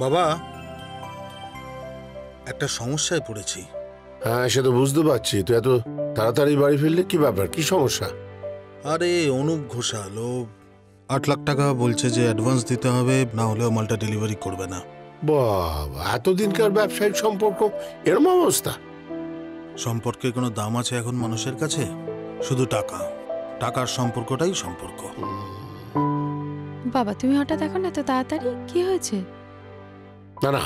বাবা, একটা সমস্যায় পড়েছি। হ্যাঁ, সে তো বুঝতে পারছি। তুই এত তাড়াতাড়ি বাড়ি ফিরলে কি ব্যাপার, কি সমস্যা? আরে অনুপ ঘোষাল ও 8 লাখ টাকা বলছে যে অ্যাডভান্স দিতে হবে, না হলে মালটা ডেলিভারি করবে না। বাবা, এতদিনকার ব্যবসায়িক সম্পর্ক এরম অবস্থা? সম্পর্কের কোনো দাম আছে এখন মানুষের কাছে? শুধু টাকা, টাকার সম্পর্কটাই সম্পর্ক। বাবা তুমি হঠাৎ এখন এত তাড়াতাড়ি, কি হয়েছে? না না,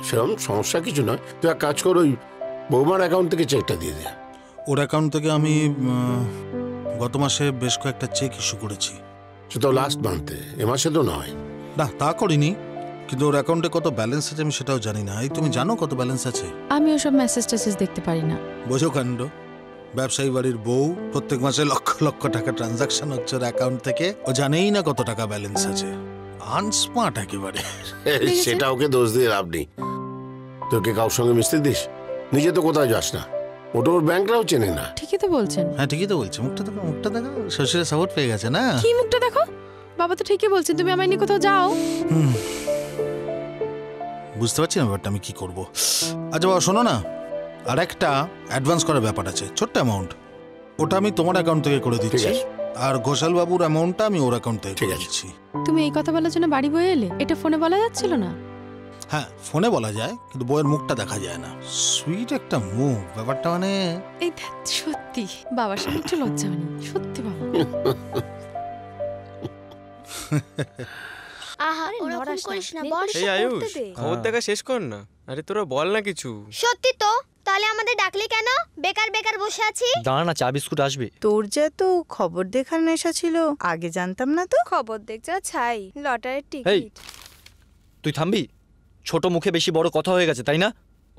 সেরকম সমস্যা কিছু নয়। তুই এক কাজ কর, ওই বৌমার অ্যাকাউন্ট থেকে চেকটা দিয়ে দে। ওর অ্যাকাউন্ট থেকে আমি গত মাসে বেশ কয়েকটা চেক ইস্যু করেছি। সেটা লাস্ট মান্থে, এ মাসে তো নয়। না, তা করিনি, কিন্তু ওর অ্যাকাউন্টে কত ব্যালেন্স আছে আমি সেটাও জানি না। এই তুমি জানো কত ব্যালেন্স আছে? আমি ওসব মেসেজ টেসেজ দেখতে পারি না। বোঝো কাণ্ড, ব্যবসায়ী বাড়ির বউ, প্রত্যেক মাসে লক্ষ লক্ষ টাকা ট্রানজাকশন হচ্ছে ওর অ্যাকাউন্ট থেকে, ও জানেই না কত টাকা ব্যালেন্স আছে। আনস্মার্ট একেবারে। সেটা ওকে দোষ দিয়ে লাভ নেই। তোকে কারোর সঙ্গে মিশতে দিস? নিজে তো কোথাও যাস না, ওটা ওর ব্যাংকরাও চেনে না। ঠিকই তো বলছেন। হ্যাঁ ঠিকই তো বলছে, মুখটা দেখো, মুখটা দেখো, শ্বশুরের সাপোর্ট পেয়ে গেছে না? কি মুখটা দেখো? বাবা তো ঠিকই বলছেন, তুমি আমায় নিয়ে কোথাও যাও। বুঝতে পারছি না ব্যাপারটা আমি কি করব। আচ্ছা বাবা শোনো না, আর একটা অ্যাডভান্স করার ব্যাপার আছে, ছোট্ট অ্যামাউন্ট, ওটা আমি তোমার অ্যাকাউন্ট থেকে করে দিচ্ছি, আর ঘোষাল বাবুর অ্যামাউন্টটা আমি ওর অ্যাকাউন্ট থেকে করে দিচ্ছি। তুমি এই কথা বলার জন্য বাড়ি বয়ে এলে? এটা ফোনে বলা যাচ্ছিল না? হ্যাঁ ফোনে বলা যায়, কিন্তু বইয়ের মুখটা দেখা যায় না। সুইট একটা মুখ, ব্যাপারটা মানে এই সত্যি বাবার সাথে একটু লজ্জা হয়নি, সত্যি বাবা। খবর দেখা শেষ কর না। আরে তোরা বল না কিছু। সত্যি তো, তাহলে আমাদের ডাকলি কেন? বেকার বেকার বসে আছি। দাঁড়া না, চা বিস্কুট আসবে। তোর যে তো খবর দেখার নেশা ছিল, আগে জানতাম না তো। খবর দেখতে ছাই, লটারির এই টিকিট। তুই থামবি? ছোট মুখে বেশি বড় কথা হয়ে গেছে, তাই না?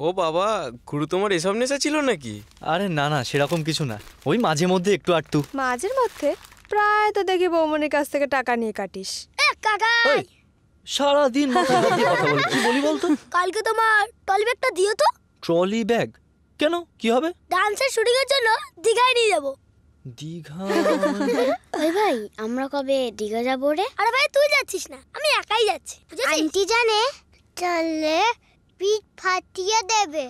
ও বাবা, গুরু তোমার এসব নেশা ছিল নাকি? আরে না না, সেরকম কিছু না, ওই মাঝে মধ্যে একটু আটটু। মাঝের মধ্যে প্রায় তো দেখি বৌমনির কাছ থেকে টাকা নিয়ে কাটিস। কাকা সারাদিন মাথায় হাত দিয়ে কথা বলে, কি বলি বলতো? কালকে তোমার ট্রলি ব্যাগটা দিও তো। Trolley bag? কেন, কি হবে? ডান্সের শুটিং এর জন্য দীঘায় নিয়ে যাব। দীঘা? ওই ভাই, আমরা কবে দীঘা যাব রে? আরে ভাই তুই যাচ্ছিস না, আমি একাই যাচ্ছি। আন্টি জানে চলে পিঠ ফাটিয়ে দেবে।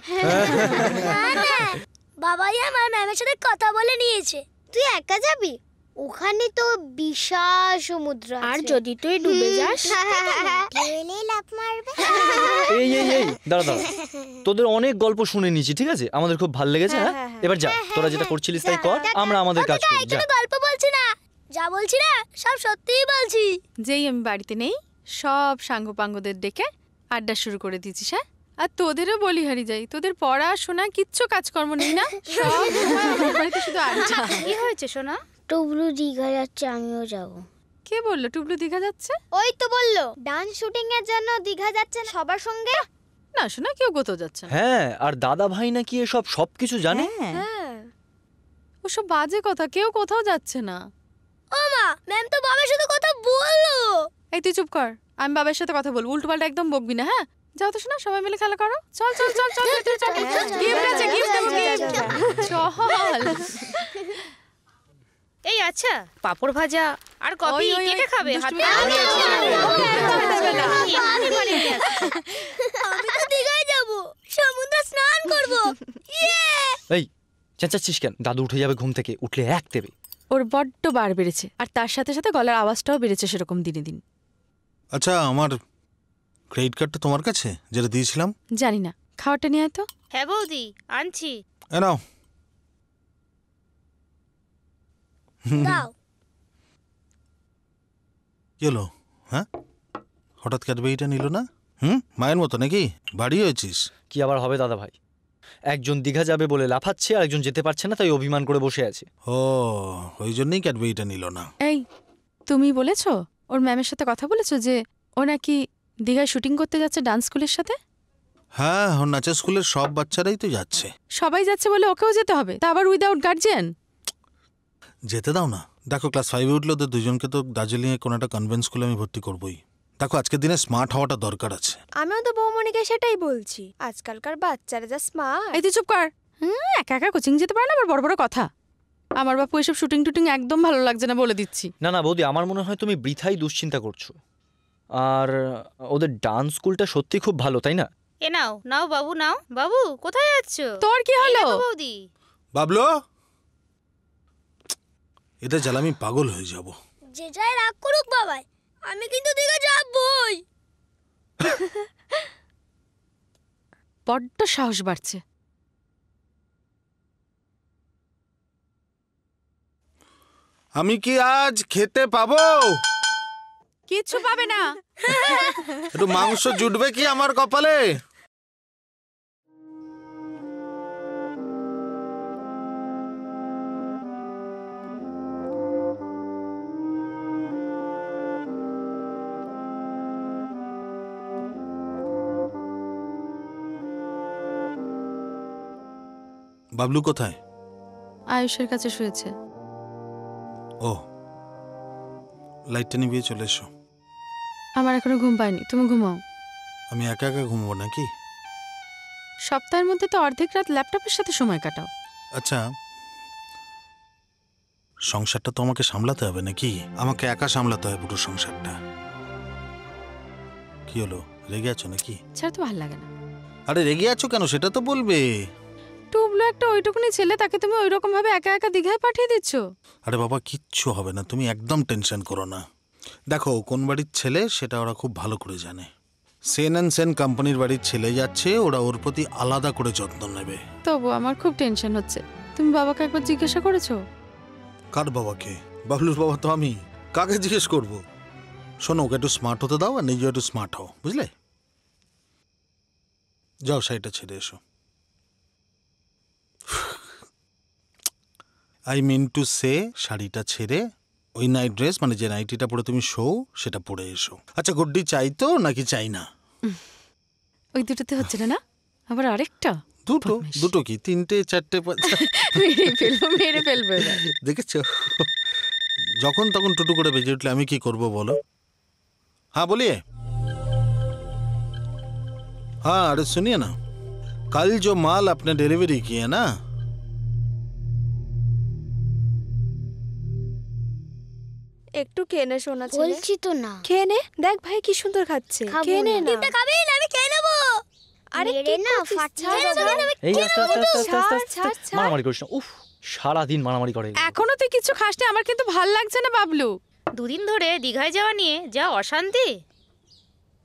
বাবাই আমার ম্যামের সাথে কথা বলে নিয়েছে। তুই একা যাবি? ওখানে তো বিশাল সমুদ্র আছে, আর যদি তুই ডুবে যাস ঢেলে লাফ মারবে। এই এই এই দাঁড়া দাঁড়া, তোদের অনেক গল্প শুনে নিয়েছি, ঠিক আছে? আমাদের খুব ভালো লেগেছে। হ্যাঁ এবার যা, তোরা যেটা করছিলিস তাই কর, আমরা আমাদের কাজ করি। যা। গল্প বলছি না, যা বলছি না সব সত্যিই বলছি। যেই আমি বাড়িতে নেই, সব সাঙ্গপাঙ্গদের ডেকে আড্ডা শুরু করে দিচ্ছিস। হ্যাঁ, আর তোদেরও বলি হারিয়ে যাই, তোদের পড়াশোনা কিচ্ছু কাজকর্ম নেই না, সব আমার বাড়িতে শুধু আড্ডা। কি হয়েছে সোনা? টুবলু দীঘা যাচ্ছে, আমিও যাব। কে বললো টুবলু দীঘা যাচ্ছে? ওই তো বললো ডান্স শুটিং এর জন্য দীঘা যাচ্ছেন সবার সঙ্গে। না শোনা, কেউ কোথাও যাচ্ছে না। হ্যাঁ, আর দাদা ভাই নাকি এসব সবকিছু জানে। হ্যাঁ, ওসব বাজে কথা, কেউ কোথাও যাচ্ছে না। ও মা, ম্যাম তো বাবার সাথে কথা বললো। এই তুই চুপ কর, আমি বাবার সাথে কথা বলবো, উল্টো পাল্টা একদম বকবি না। হ্যাঁ যাও তো শোনা, সবাই মিলে খেলা করো। চল চল চল চল চল, গিফট আছে, গিফট দেবো, চল। এই আচ্ছা, পাপড় ভাজা আর কফি কে খাবে? হাতে আমি তো দীঘায় যাব, সমুদ্রে স্নান করব। এই চেঁচাচ্ছিস কেন? দাদু উঠে যাবে ঘুম থেকে, উঠলে এক দেবে। ওর বড্ড বার বেড়েছে, আর তার সাথে সাথে গলার আওয়াজটাও বেড়েছে সেরকম দিনে দিন। আচ্ছা, আমার ক্রেডিট কার্ডটা তোমার কাছে যেটা দিয়েছিলাম? জানি না, খাওয়াটা নিয়ে আয় তো। হ্যাঁ বৌদি, আনছি। নাও। দাও। কি হলো? হ্যাঁ, হঠাৎ ক্যাডবেরিটা নিল না? মায়ের মতো নাকি? বাড়ি হয়েছিস? কি আবার হবে দাদা ভাই, একজন দীঘা যাবে বলে লাফাচ্ছে, আর একজন যেতে পারছে না তাই অভিমান করে বসে আছে। ও, ওই জন্যই ক্যাডবেরিটা নিল না। এই তুমি বলেছো, ওর ম্যামের সাথে কথা বলেছো যে ও নাকি দীঘায় শুটিং করতে যাচ্ছে ডান্স স্কুলের সাথে? হ্যাঁ, ওর নাচের স্কুলের সব বাচ্চারাই তো যাচ্ছে। সবাই যাচ্ছে বলে ওকেও যেতে হবে, তা আবার উইদাউট গার্জিয়ান? যেতে দাও না। দেখো ক্লাস 5-এ উঠলে ওদের দুজনকে তো দার্জিলিংয়ে কোনো একটা কনভেন্ট স্কুলে আমি ভর্তি করবোই। দেখো আজকের দিনে স্মার্ট হওয়াটা দরকার আছে। আমিও তো বৌমনিকে সেটাই বলছি, আজকালকার বাচ্চারা যা স্মার্ট। এই তুই চুপ কর। একা একা কোচিং যেতে পারে না, আবার বড় বড় কথা। আমার বাপু এসব শুটিং টুটিং একদম ভালো লাগছে না, বলে দিচ্ছি। না না বৌদি, আমার মনে হয় তুমি বৃথাই দুশ্চিন্তা করছো। আর ওদের ডান্স স্কুলটা সত্যি খুব ভালো, তাই না? এ নাও নাও বাবু, নাও বাবু। কোথায় যাচ্ছ? তোর কি এই হলো? দেখো বৌদি। বাবলু, এটা জ্বালা আমি পাগল হয়ে যাব। যে যাই রাগ করুক বাবাই, আমি কিন্তু দিকে যাবই। বড্ড সাহস বাড়ছে। আমি কি আজ খেতে পাবো? কিচ্ছু পাবে না। একটু মাংস জুটবে কি আমার কপালে? বাবলু কোথায়? আয়ুষের কাছে শুয়েছে। ও, লাইটটা নিভিয়ে চলে এসো। আমার এখনো ঘুম পায়নি, তুমি ঘুমাও। আমি একা একা ঘুমবো নাকি? সপ্তাহের মধ্যে তো অর্ধেক রাত ল্যাপটপের সাথে সময় কাটাও। আচ্ছা, সংসারটা তো আমাকে সামলাতে হবে নাকি? আমাকে একা সামলাতে হয় পুরো সংসারটা। কি হলো, রেগে আছো নাকি? ছাড়া তো ভালো লাগে না। আরে রেগে আছো কেন সেটা তো বলবে। টুবলু একটা ওইটুকুনি ছেলে, তাকে তুমি ওই রকম ভাবে একা একা দীঘায় পাঠিয়ে দিচ্ছ। আরে বাবা, কিচ্ছু হবে না, তুমি একদম টেনশন করো না। দেখো, কোন বাড়ির ছেলে সেটা ওরা খুব ভালো করে জানে। সেন অ্যান্ড সেন কোম্পানির বাড়ির ছেলে যাচ্ছে, ওরা ওর প্রতি আলাদা করে যত্ন নেবে। তবু আমার খুব টেনশন হচ্ছে। তুমি বাবাকে একবার জিজ্ঞাসা করেছো? কার বাবাকে? বাবলুর বাবা তো আমি, কাকে জিজ্ঞেস করবো? শোনো, ওকে একটু স্মার্ট হতে দাও আর নিজে একটু স্মার্ট হও, বুঝলে? যাও, শাড়িটা ছেড়ে এসো। আই মিন টু সে, শাড়িটা ছেড়ে ওই নাইট ড্রেস, মানে যে নাইটিটা পরে তুমি শো, সেটা পরে এসো। আচ্ছা, গুড্ডি চাই তো নাকি চাই না? ওই দুটোতে হচ্ছে না? না আবার আরেকটা? দুটো? বদমাইশ। দুটো কি, তিনটে, চারটে, মেরে ফেলবো এবার। দেখেছ, যখন তখন টুটু করে বেজে উঠলে আমি কি করব বলো? हाँ बोलिए। हाँ, अरे सुनिए ना, कल जो माल आपने डिलीवरी की है ना, একটু খেয়ে নে সোনা ছেলে। বলছি তো না। খেয়ে নে, দেখ ভাই কি সুন্দর খাচ্ছে। খেয়ে নে না। খাবি না, আমি খেয়ে নেবো। আরে মেরে কি না, করছিস? ফাটছে ছাড়, না, ছাড়। এই আস্তে আস্তে আস্তে আস্তে আস্তে আস্তে ছাড়, ছাড়। মারামারি করিস না। উফ, সারাদিন মারামারি করে। এখনো তুই কিছু খাসনি, আমার কিন্তু ভাল লাগছে না বাবলু। দুদিন ধরে দীঘায় যাওয়া নিয়ে যা অশান্তি।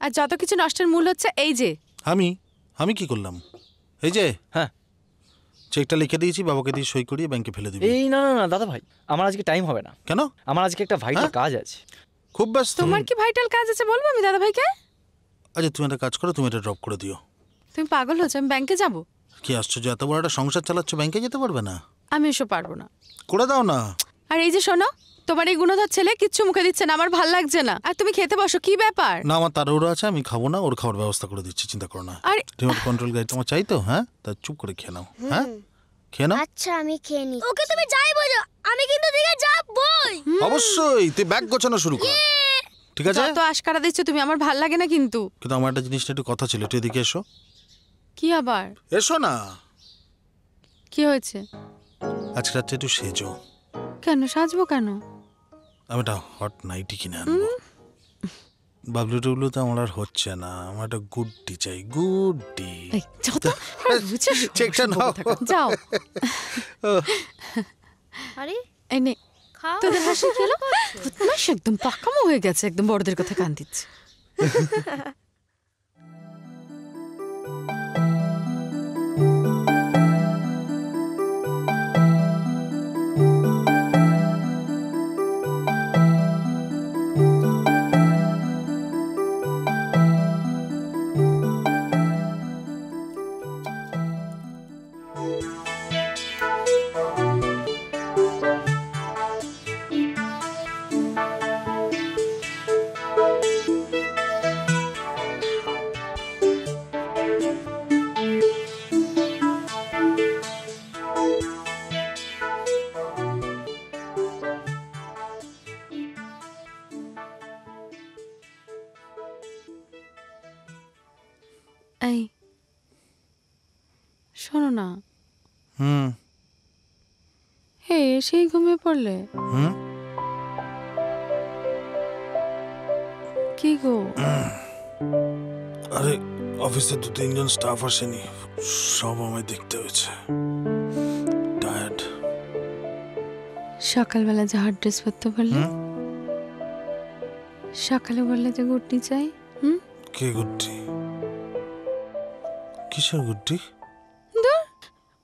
আর যত কিছু নষ্টের মূল হচ্ছে এই যে। আমি কি করলাম? এই যে, হ্যাঁ, চেকটা লিখে দিয়েছি, বাবাকে দিয়ে সই করিয়ে ব্যাংকে ফেলে দিবি। এই না না না দাদা ভাই, আমার আজকে টাইম হবে না। কেন? আমার আজকে একটা ভাইটাল কাজ আছে। খুব ব্যস্ত? তোমার কি ভাইটাল কাজ আছে বলবো আমি দাদা ভাইকে? আচ্ছা, তুমি একটা কাজ করো, তুমি এটা ড্রপ করে দিও। তুমি পাগল হচ্ছে? আমি ব্যাংকে যাব? কি আশ্চর্য, এত বড় একটা সংসার চালাচ্ছ, ব্যাংকে যেতে পারবে না? আমি এসব পারবো না। করে দাও না। আর এই যে শোনো, তোমার এই গুণধর ছেলে কিচ্ছু মুখে দিচ্ছে না, আমার ভাল লাগছে না। আর তুমি খেতে বসো, কি ব্যাপার? না, আমার তাড়াহুড়ো আছে, আমি খাবো না, ওর খাওয়ার ব্যবস্থা করে দিচ্ছি, চিন্তা করো না। আরে রিমোট কন্ট্রোল গাড়ি তোমার চাই তো? হ্যাঁ, তা চুপ করে খেয়ে নাও। হ্যাঁ, খেয়ে নাও। আচ্ছা, আমি খেয়ে নি। ওকে তুমি যাই বলো, আমি কিন্তু দিকে যাবই। অবশ্যই, তুই ব্যাগ গোছানো শুরু কর, ঠিক আছে? যত আশকারা দিচ্ছ তুমি, আমার ভাল লাগে না কিন্তু। কিন্তু আমার একটা জিনিসটা একটু কথা ছিল, একটু এদিকে এসো। কি আবার? এসো না। কি হয়েছে? আজকে রাত্রে একটু সেজো। কেন সাজবো কেন? আমি একটা হট নাইটি কিনে আনবো। বাবলু টুবলু তো আমার আর হচ্ছে না, আমার একটা গুড্ডি চাই, গুড্ডি। এই, যত বুঝছো, চেকটা নাও। যাও। আরে এই নে, খাও। তোদের হাসি খেলো? বদমাশ, একদম পাকামো হয়ে গেছে, একদম বড়দের কথা কান দিচ্ছে। এই শোনো না, হুম হে সেই ঘুমিয়ে পড়লে? হুম কি কি গো? আরে অফিসে 2-3 জন স্টাফ আসেনি, সব আমায় দেখতে হয়েছে। টায়ার্ড। সকালবেলা যে হট ড্রেস পরতে বললে, সকালে বললে যে গুড্ডি চাই। কে গুড্ডি? কিসের গুড্ডি?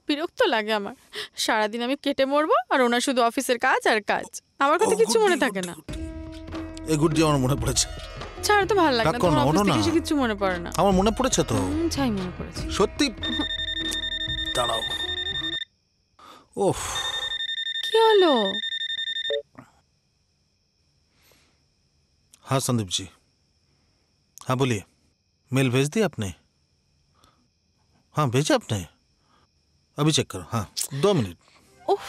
বিরক্ত লাগে আমার। সারাদিন আমি কেটে মরবো আর ওনার শুধু অফিসের কাজ আর কাজ, আমার কথা কিছু মনে থাকে না। এই গুড্ডি আমার মনে পড়েছে। ছাড় তো ভালো লাগে না, রাগ করো তোমার না, অফিস ওঠো থেকে না। এসে কিছু মনে পড়ে না। আমার মনে পড়েছে তো, ছাই মনে পড়েছে। সত্যি। দাঁড়াও। ওহ, কি হলো? हाँ संदीप जी, हाँ बोलिए। मेल भेज दिया आपने? हाँ भेजा आपने? अभी चेक करो। हाँ 2 मिनट। উফ,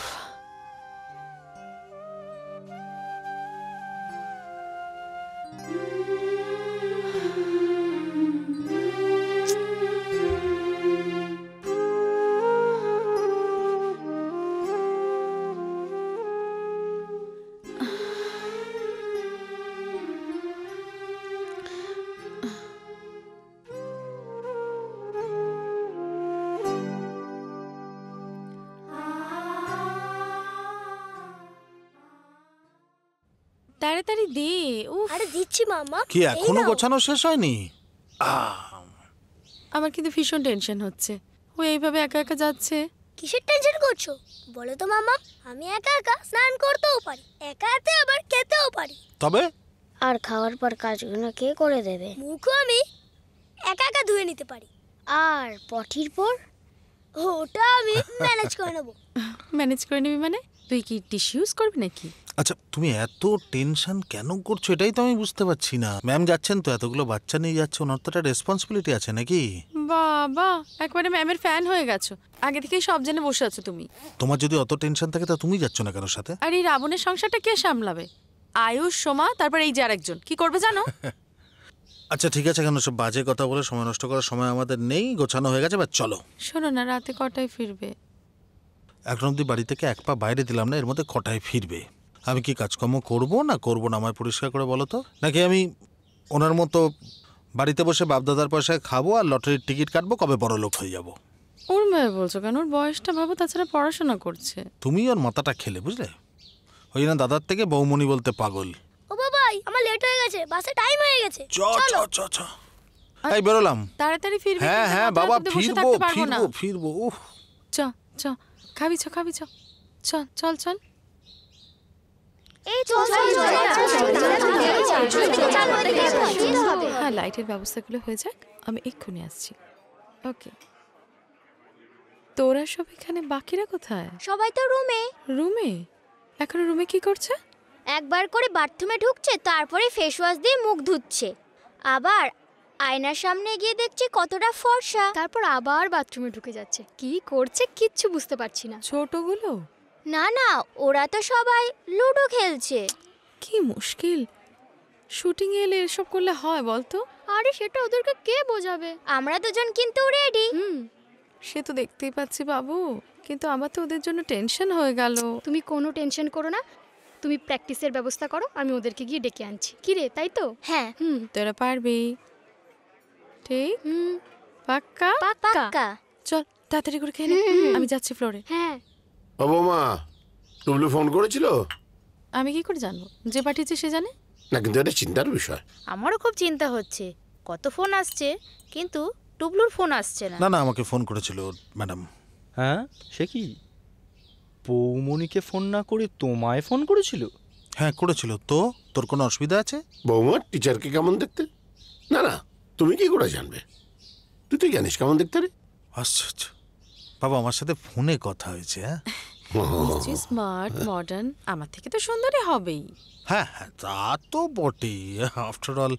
তাড়াতাড়ি দে। উফ, আরে দিচ্ছি মামা। কি এখনো গোছানো শেষ হয়নি? আমার কিন্তু ভীষণ টেনশন হচ্ছে। ও এইভাবে একা একা যাচ্ছে। কিসের টেনশন করছো বলো তো মামা? আমি একা একা স্নান করতেও পারি, একা হাতে আবার খেতেও পারি। তবে আর খাওয়ার পর কাজগুলো কে করে দেবে? মুখও আমি একা একা ধুয়ে নিতে পারি, আর পটির পর ওটা আমি ম্যানেজ করে নেব। ম্যানেজ করে নিবি মানে? তুই কি টিস্যু ইউজ করবি নাকি? আচ্ছা, তুমি এত টেনশন কেন করছো এটাই তো আমি বুঝতে পারছি না। ম্যাম যাচ্ছেন তো, এতগুলো বাচ্চা নিয়ে যাচ্ছে, ওনার তো একটা রেসপন্সিবিলিটি আছে নাকি? বাবা, একবারে ম্যামের ফ্যান হয়ে গেছো। আগে থেকেই সব জেনে বসে আছো তুমি। তোমার যদি অত টেনশন থাকে তা তুমি যাচ্ছ না কেন সাথে? আর এই রাবণের সংসারটা কে সামলাবে? আয়ুষ, সোমা, তারপর এই যে আরেকজন কি করবে জানো? আচ্ছা ঠিক আছে, কেন সব বাজে কথা বলে সময় নষ্ট করার সময় আমাদের নেই। গোছানো হয়ে গেছে, বা চলো। শোনো না, রাতে কটায় ফিরবে? এখন অব্দি বাড়ি থেকে এক পা বাইরে দিলাম না, এর মধ্যে কটায় ফিরবে? আমি কি কাজকর্ম করবো না করবো না আমায় পরিষ্কার করে বলো তো? নাকি আমি ওনার মতো বাড়িতে বসে বাপদাদার পয়সায় খাবো আর লটারির টিকিট কাটবো, কবে বড় লোক হয়ে যাবো? ওর মেয়ে বলছো কেন? ওর বয়সটা ভাবো, তাছাড়া পড়াশোনা করছে। তুমি ওর মাথাটা খেলে, বুঝলে? ওই না দাদার থেকে বৌমনি বলতে পাগল। ও বাবাই, আমার লেট হয়ে গেছে, বাসে টাইম হয়ে গেছে। চ চ চ চ। এই বেরোলাম। তাড়াতাড়ি ফিরবে। হ্যাঁ কিন্তু হ্যাঁ রাতে বাবা, অবধি বসে ফিরবো থাকতে পারবো না। ফিরবো ফিরবো। উফ, চ চ, খাবি চ, খাবি চ, চল চল চল। এই চল চল হ্যাঁ, লাইটের ব্যবস্থাগুলো হয়ে যাক, আমি এক্ষুনি আসছি। ওকে। তোরা সব এখানে, বাকিরা কোথায়? সবাই তো রুমে। রুমে? এখনো রুমে কি করছে? একবার করে বাথরুমে ঢুকছে, তারপরে ফেস ওয়াশ দিয়ে মুখ ধুচ্ছে, আবার আয়নার সামনে গিয়ে দেখছি কতটা ফর্সা, তারপর আবার বাথরুমে ঢুকে যাচ্ছে। কি করছে কিচ্ছু বুঝতে পারছি না। ছোটগুলো? না না, ওরা তো সবাই লুডো খেলছে। কি মুশকিল, শুটিং এলে এসব করলে হয় বলতো? আরে সেটা ওদেরকে কে বোঝাবে? আমরা দুজন কিন্তু রেডি। সে তো দেখতেই পাচ্ছি বাবু, কিন্তু আমার তো ওদের জন্য টেনশন হয়ে গেল। তুমি কোনো টেনশন করো না, তুমি প্র্যাকটিসের ব্যবস্থা করো, আমি ওদেরকে গিয়ে ডেকে আনছি। কি রে, তাই তো? হ্যাঁ তোরা পারবি? ঠিক? পাক্কা? পাক্কা। চল তাড়াতাড়ি করে খেয়ে নে, আমি যাচ্ছি ফ্লোরে। হ্যাঁ। ও বৌমা, টুবলু ফোন করেছিল? আমি কি করে জানবো? যে পাঠিয়েছে সে জানে। না, কিন্তু এটা চিন্তার বিষয়। আমারও খুব চিন্তা হচ্ছে, কত ফোন আসছে কিন্তু টুবলুর ফোন আসছে না। না না, আমাকে ফোন করেছিল ম্যাডাম। হ্যাঁ, সে কি বৌমনিকে ফোন না করে তোমায় ফোন করেছিল? হ্যাঁ করেছিল। তো তোর কোনো অসুবিধা আছে? বৌমা টিচারকে কেমন দেখতে? না না, তুমি কি করে জানবে? তুই তো জানিস কেমন দেখতে রে। আশ্চর্য, বাবা আমার সাথে ফোনে কথা হয়েছে। হ্যাঁ স্মার্ট মডার্ন, আমার থেকে তো সুন্দরী হবেই। হ্যাঁ হ্যাঁ, তা তো বটেই। After all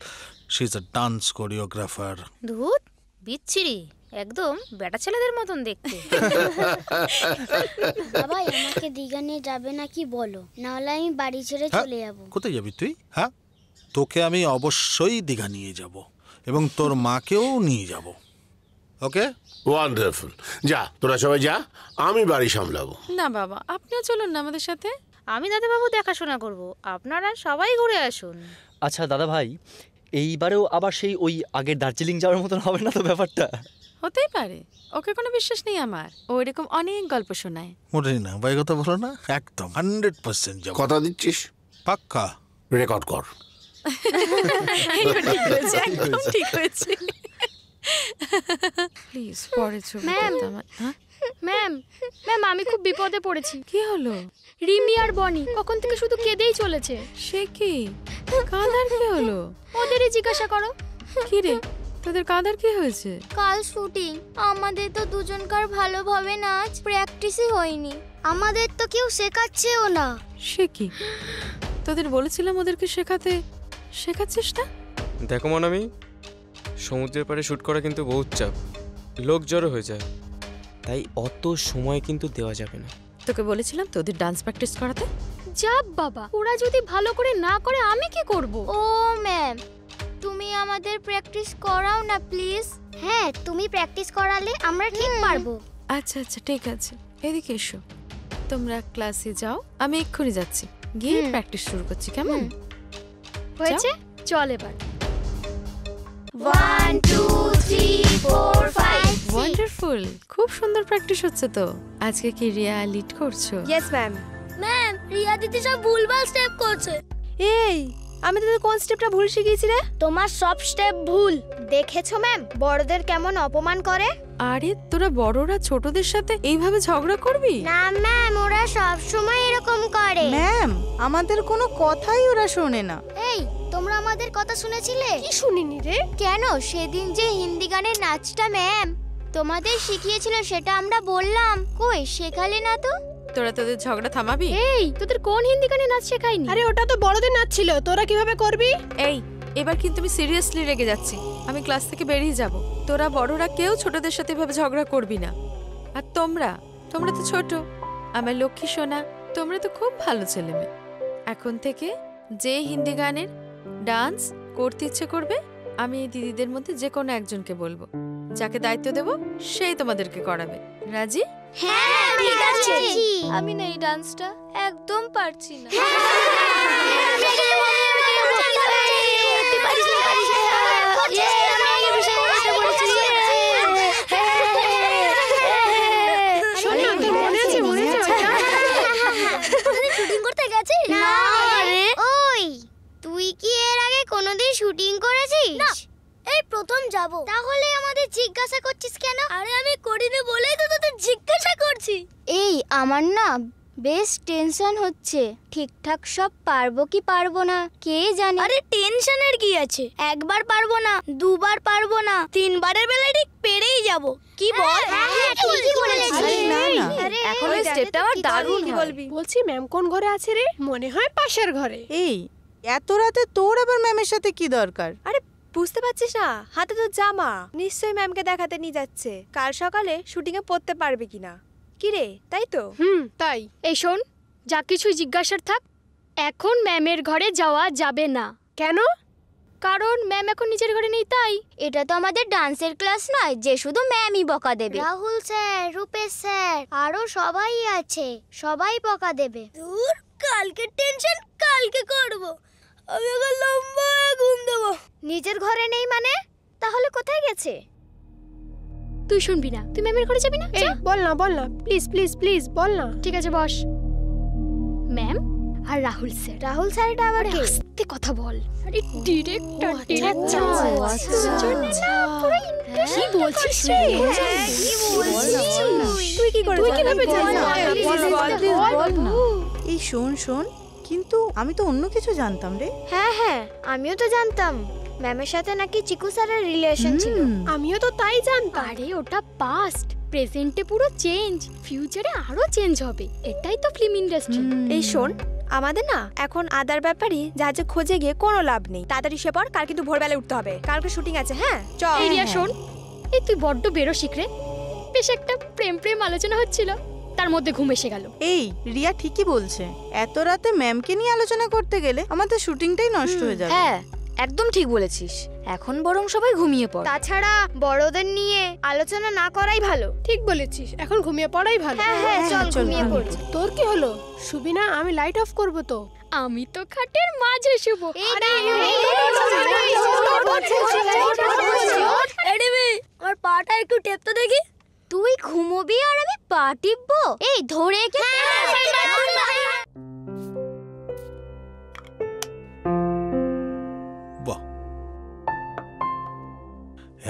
she is a dance choreographer. ধুত, বিচ্ছিরি, একদম বেটা ছেলেদের মতন দেখতে। বাবা, আমাকে দীঘা নিয়ে যাবে নাকি বলো, নাহলে আমি বাড়ি ছেড়ে চলে যাব। কোথায় যাবি তুই? হ্যাঁ, তোকে আমি অবশ্যই দীঘা নিয়ে যাব এবং তোর মাকেও নিয়ে যাব। ওকে, ওয়ান্ডারফুল। যা, তোরা সবাই যা, আমি বাড়ি সামলাবো। না বাবা, আপনিও চলুন না আমাদের সাথে। আমি দাদাবাবু দেখাশোনা করব, আপনারা সবাই ঘুরে আসুন। আচ্ছা দাদা ভাই, এইবারেও আবার সেই ওই আগের দার্জিলিং যাওয়ার মতন হবে না তো ব্যাপারটা? হতেই পারে, ওকে কোনো বিশ্বাস নেই আমার, ও এরকম অনেক গল্প শোনায়। মোটেই না, ভাই কথা বলো না, একদম 100% যাবো। কথা দিচ্ছিস? পাক্কা। রেকর্ড কর। এইবার ঠিক হয়েছে, একদম ঠিক হয়েছে। প্লিজ পরে ছবি ম্যাম। করতে আমার। হ্যাঁ? ম্যাম ম্যাম আমি খুব বিপদে পড়েছি। কি হলো? রিমি আর বনি কখন থেকে শুধু কেঁদেই চলেছে। সে কি কাঁদার কি হলো? ওদেরই জিজ্ঞাসা করো। কি রে তোদের কাঁদার কি হয়েছে? কাল শুটিং, আমাদের তো দুজনকার ভালোভাবে নাচ প্র্যাকটিসই হয়নি। আমাদের তো কেউ শেখাচ্ছেও না। সে কি তোদের বলেছিলাম ওদেরকে শেখাচ্ছিস না? দেখো মনামি, সমুদ্রের পাড়ে শুট করা কিন্তু বহুত চাপ, লোক জড়ো হয়ে যায়, তাই অত সময় কিন্তু দেওয়া যাবে না। তোকে বলেছিলাম তো ওদের ডান্স প্র্যাকটিস করাতে। যাব বাবা, ওরা যদি ভালো করে না করে আমি কি করব? ও ম্যাম, তুমি আমাদের প্র্যাকটিস করাও না প্লিজ। হ্যাঁ, তুমি প্র্যাকটিস করালে আমরা ঠিক পারবো। আচ্ছা আচ্ছা ঠিক আছে, এদিকে এসো, তোমরা ক্লাসে যাও, আমি এক্ষুনি যাচ্ছি, গিয়ে প্র্যাকটিস শুরু করছি, কেমন? হয়েছে, চল এবার। 1 2 3 4 5 ওয়ান্ডারফুল, খুব সুন্দর প্র্যাকটিস হচ্ছে তো। আজকে কি রিয়া লিড করছো? Yes ma'am. ম্যাম, রিয়া দিদি সব ভুলভাল স্টেপ করছে। এই আমি তোদের কোন স্টেপটা ভুল শিখিয়েছি রে? তোমার সব স্টেপ ভুল। দেখেছো ম্যাম, বড়দের কেমন অপমান করে? আরে তোরা বড়রা ছোটদের সাথে এইভাবে ঝগড়া করবি? না ম্যাম, ওরা সব সময় এরকম করে। ম্যাম, আমাদের কোনো কথাই ওরা শোনে না। এই, তোমরা আমাদের কথা শুনেছিলে? কি শুনিনি রে? কেন, সেদিন যে হিন্দি গানের নাচটা ম্যাম তোমাদের শিখিয়েছিল সেটা আমরা বললাম, কই শেখালে না তো? তোরা তোদের ঝগড়া থামাবি? এই তোদের কোন হিন্দি গানে নাচ শেখায়নি? আরে ওটা তো বড়দের নাচ ছিল, তোরা কিভাবে করবি? এই এবার কিন্তু আমি সিরিয়াসলি রেগে যাচ্ছি, আমি ক্লাস থেকে বেরিয়ে যাব। তোরা বড়রা কেউ ছোটদের সাথে এভাবে ঝগড়া করবি না। আর তোমরা তো ছোট, আমার লক্ষ্মী সোনা, তোমরা তো খুব ভালো ছেলে মেয়ে। এখন থেকে যে হিন্দি গানের ডান্স করতে ইচ্ছে করবে, আমি এই দিদিদের মধ্যে যে কোনো একজনকে বলবো, যাকে দায়িত্ব দেব সেই তোমাদেরকে করাবে। রাজি? হ্যাঁ ঠিক আছে। আমি না এই ডান্সটা একদম পারছি না। শুটিং করতে গেছিস? না রে। ওই, তুই কি এর আগে কোনোদিন শুটিং করেছিস? না, এই প্রথম যাব। তাহলে আমাদের জিজ্ঞাসা করছিস কেন? আরে আমি করিনি বলেই তো তোদের জিজ্ঞাসা করছি। এই আমার না বেশ টেনশন হচ্ছে, ঠিকঠাক সব পারবো কি পারবো না কে জানে। আরে টেনশনের কি আছে, একবার পারবো না, দুবার পারবো না, তিনবারের বেলায় ঠিক পেরেই যাব। কি বল? হ্যাঁ ঠিকই বলেছিস। আরে না না, এখন ওই স্টেপটা আমার দারুণ বলবি। বলছি ম্যাম কোন ঘরে আছে রে? মনে হয় পাশের ঘরে। এই এত রাতে তোর আবার ম্যামের সাথে কি দরকার? আরে বুঝতে পারছিস না, হাতে তো জামা, নিশ্চয়ই ম্যামকে দেখাতে নিয়ে যাচ্ছে, কাল সকালে শুটিং এ পড়তে পারবে কিনা। কি রে, তাই তো? তাই। এই শোন, যা কিছু জিজ্ঞাসার থাক, এখন ম্যামের ঘরে যাওয়া যাবে না। কেন? কারণ ম্যাম এখন নিজের ঘরে নেই, তাই। এটা তো আমাদের ডান্সের ক্লাস নয় যে শুধু ম্যামই বকা দেবে। রাহুল স্যার, রূপেশ স্যার, আরো সবাই আছে, সবাই বকা দেবে। দূর, কালকে টেনশন কালকে করব, আমি আগে লম্বা ঘুম দেবো। নিজের ঘরে নেই মানে? তাহলে কোথায় গেছে? তুই শুনবি না, তুই ম্যামের ঘরে যাবি না? এই বল না প্লিজ প্লিজ প্লিজ বল না। ঠিক আছে বস। ম্যাম আর রাহুল স্যার। রাহুল স্যারটা আবার কে? আস্তে কথা বল। আরে ডিরেক্টর, কি বলছিস রে? তুই কি করে তুই কিভাবে জানিস? এই শোন শোন, কিন্তু আমি তো অন্য কিছু জানতাম রে। হ্যাঁ হ্যাঁ, আমিও তো জানতাম ম্যামের সাথে নাকি চিকু স্যারের রিলেশন ছিল। আমিও তো তাই জানতাম। আরে ওটা পাস্ট, প্রেজেন্টে পুরো চেঞ্জ, ফিউচারে আরো চেঞ্জ হবে, এটাই তো ফিল্ম ইন্ডাস্ট্রি। এই শোন, আমাদের না এখন আদার ব্যাপারই যা খোঁজে গিয়ে কোনো লাভ নেই। তাড়াতাড়ি সে পর, কাল কিন্তু ভোরবেলা উঠতে হবে, কালকে শুটিং আছে। হ্যাঁ চল। এই রিয়া শোন, এই তুই বড্ড বেরো শিখরে। বেশ একটা প্রেম আলোচনা হচ্ছিল, তার মধ্যে ঘুম এসে গেল। এই রিয়া ঠিকই বলছে, এত রাতে ম্যামকে নিয়ে আলোচনা করতে গেলে আমাদের শুটিংটাই নষ্ট হয়ে যাবে। হ্যাঁ একদম ঠিক বলেছিস, এখন বরং সবাই ঘুমিয়ে পড়। তাছাড়া বড়দের নিয়ে আলোচনা না করাই ভালো। ঠিক বলেছিস, এখন ঘুমিয়ে পড়াই ভালো। হ্যাঁ হ্যাঁ, চল চল, ঘুমিয়ে পড়। তোর কি হলো সুবিনা? আমি লাইট অফ করব তো। আমি তো খাটের মাঝে শুভ। আমার পাটা একটু টেপতে দেখি। তুই ঘুমোবি আর আমি পা টিপবো? এই ধরে বাহ,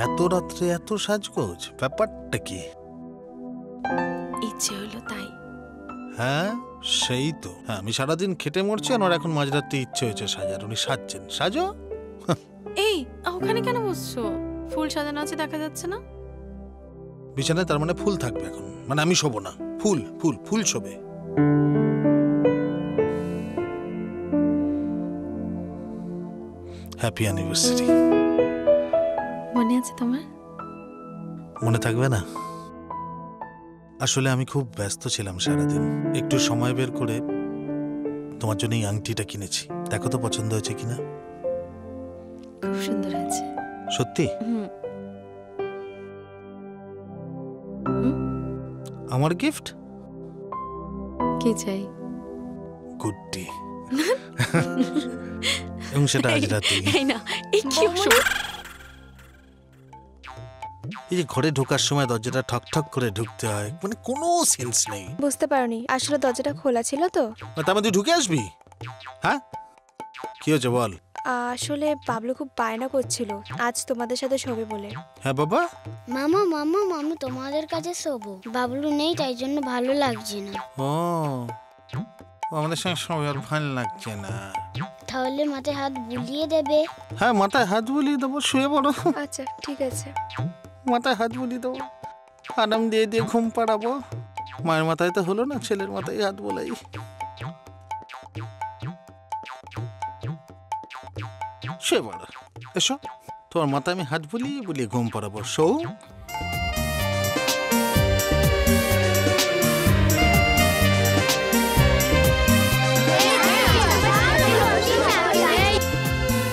এত রাত্রে এত সাজগোজ, ব্যাপারটা কি? ইচ্ছে হলো তাই। হ্যাঁ সেই তো। হ্যাঁ, আমি সারাদিন খেটে মরছি, আর ওর এখন মাঝরাতে ইচ্ছে হয়েছে সাজার। উনি সাজছেন, সাজো। এই ওখানে কেন বসছো? ফুল সাজানো আছে, দেখা যাচ্ছে না? বিছানায় তার মানে ফুল থাকবে এখন, মানে আমি শোবো না, ফুল ফুল ফুল শোবে। Happy anniversary. মনে আছে তোমার? মনে থাকবে না? আসলে আমি খুব ব্যস্ত ছিলাম সারাদিন, একটু সময় বের করে তোমার জন্য এই আংটিটা কিনেছি। দেখো তো পছন্দ হয়েছে কিনা। খুব সুন্দর আছে। সত্যি? আমার গিফট? কি চাই? গুড্ডি। এবং সেটা আজ রাতে। এই না, এই কি এই যে ঘরে ঢোকার সময় দরজাটা ঠক ঠক করে ঢুকতে হয়, মানে কোনো সেন্স নেই। বুঝতে পারোনি, আসলে দরজাটা খোলা ছিল তো। তার মধ্যে ঢুকে আসবি? হ্যাঁ, কি হয়েছে বল? আসলে বাবলু খুব বায়না করছিল আজ তোমাদের সাথে শোবে বলে। হ্যাঁ বাবা। মামা মামা আমি তোমাদের কাছে শোবো। বাবলু নেই তাই জন্য ভালো লাগছে না। ও, আমাদের সঙ্গে সবাই আর ভালো লাগছে না। তাহলে মাথায় হাত বুলিয়ে দেবে? হ্যাঁ, মাথায় হাত বুলিয়ে দেবো, শুয়ে পড়ো। আচ্ছা ঠিক আছে। মাথায় হাত বুলিয়ে দেবো, আরাম দিয়ে দিয়ে ঘুম পাড়াবো। মায়ের মাথায় তো হলো না, ছেলের মাথায় হাত বোলাই। শুয়ে পড়ো, এসো, তোমার মাথায় আমি হাত বুলিয়ে বুলিয়ে ঘুম পাড়াবো। শো।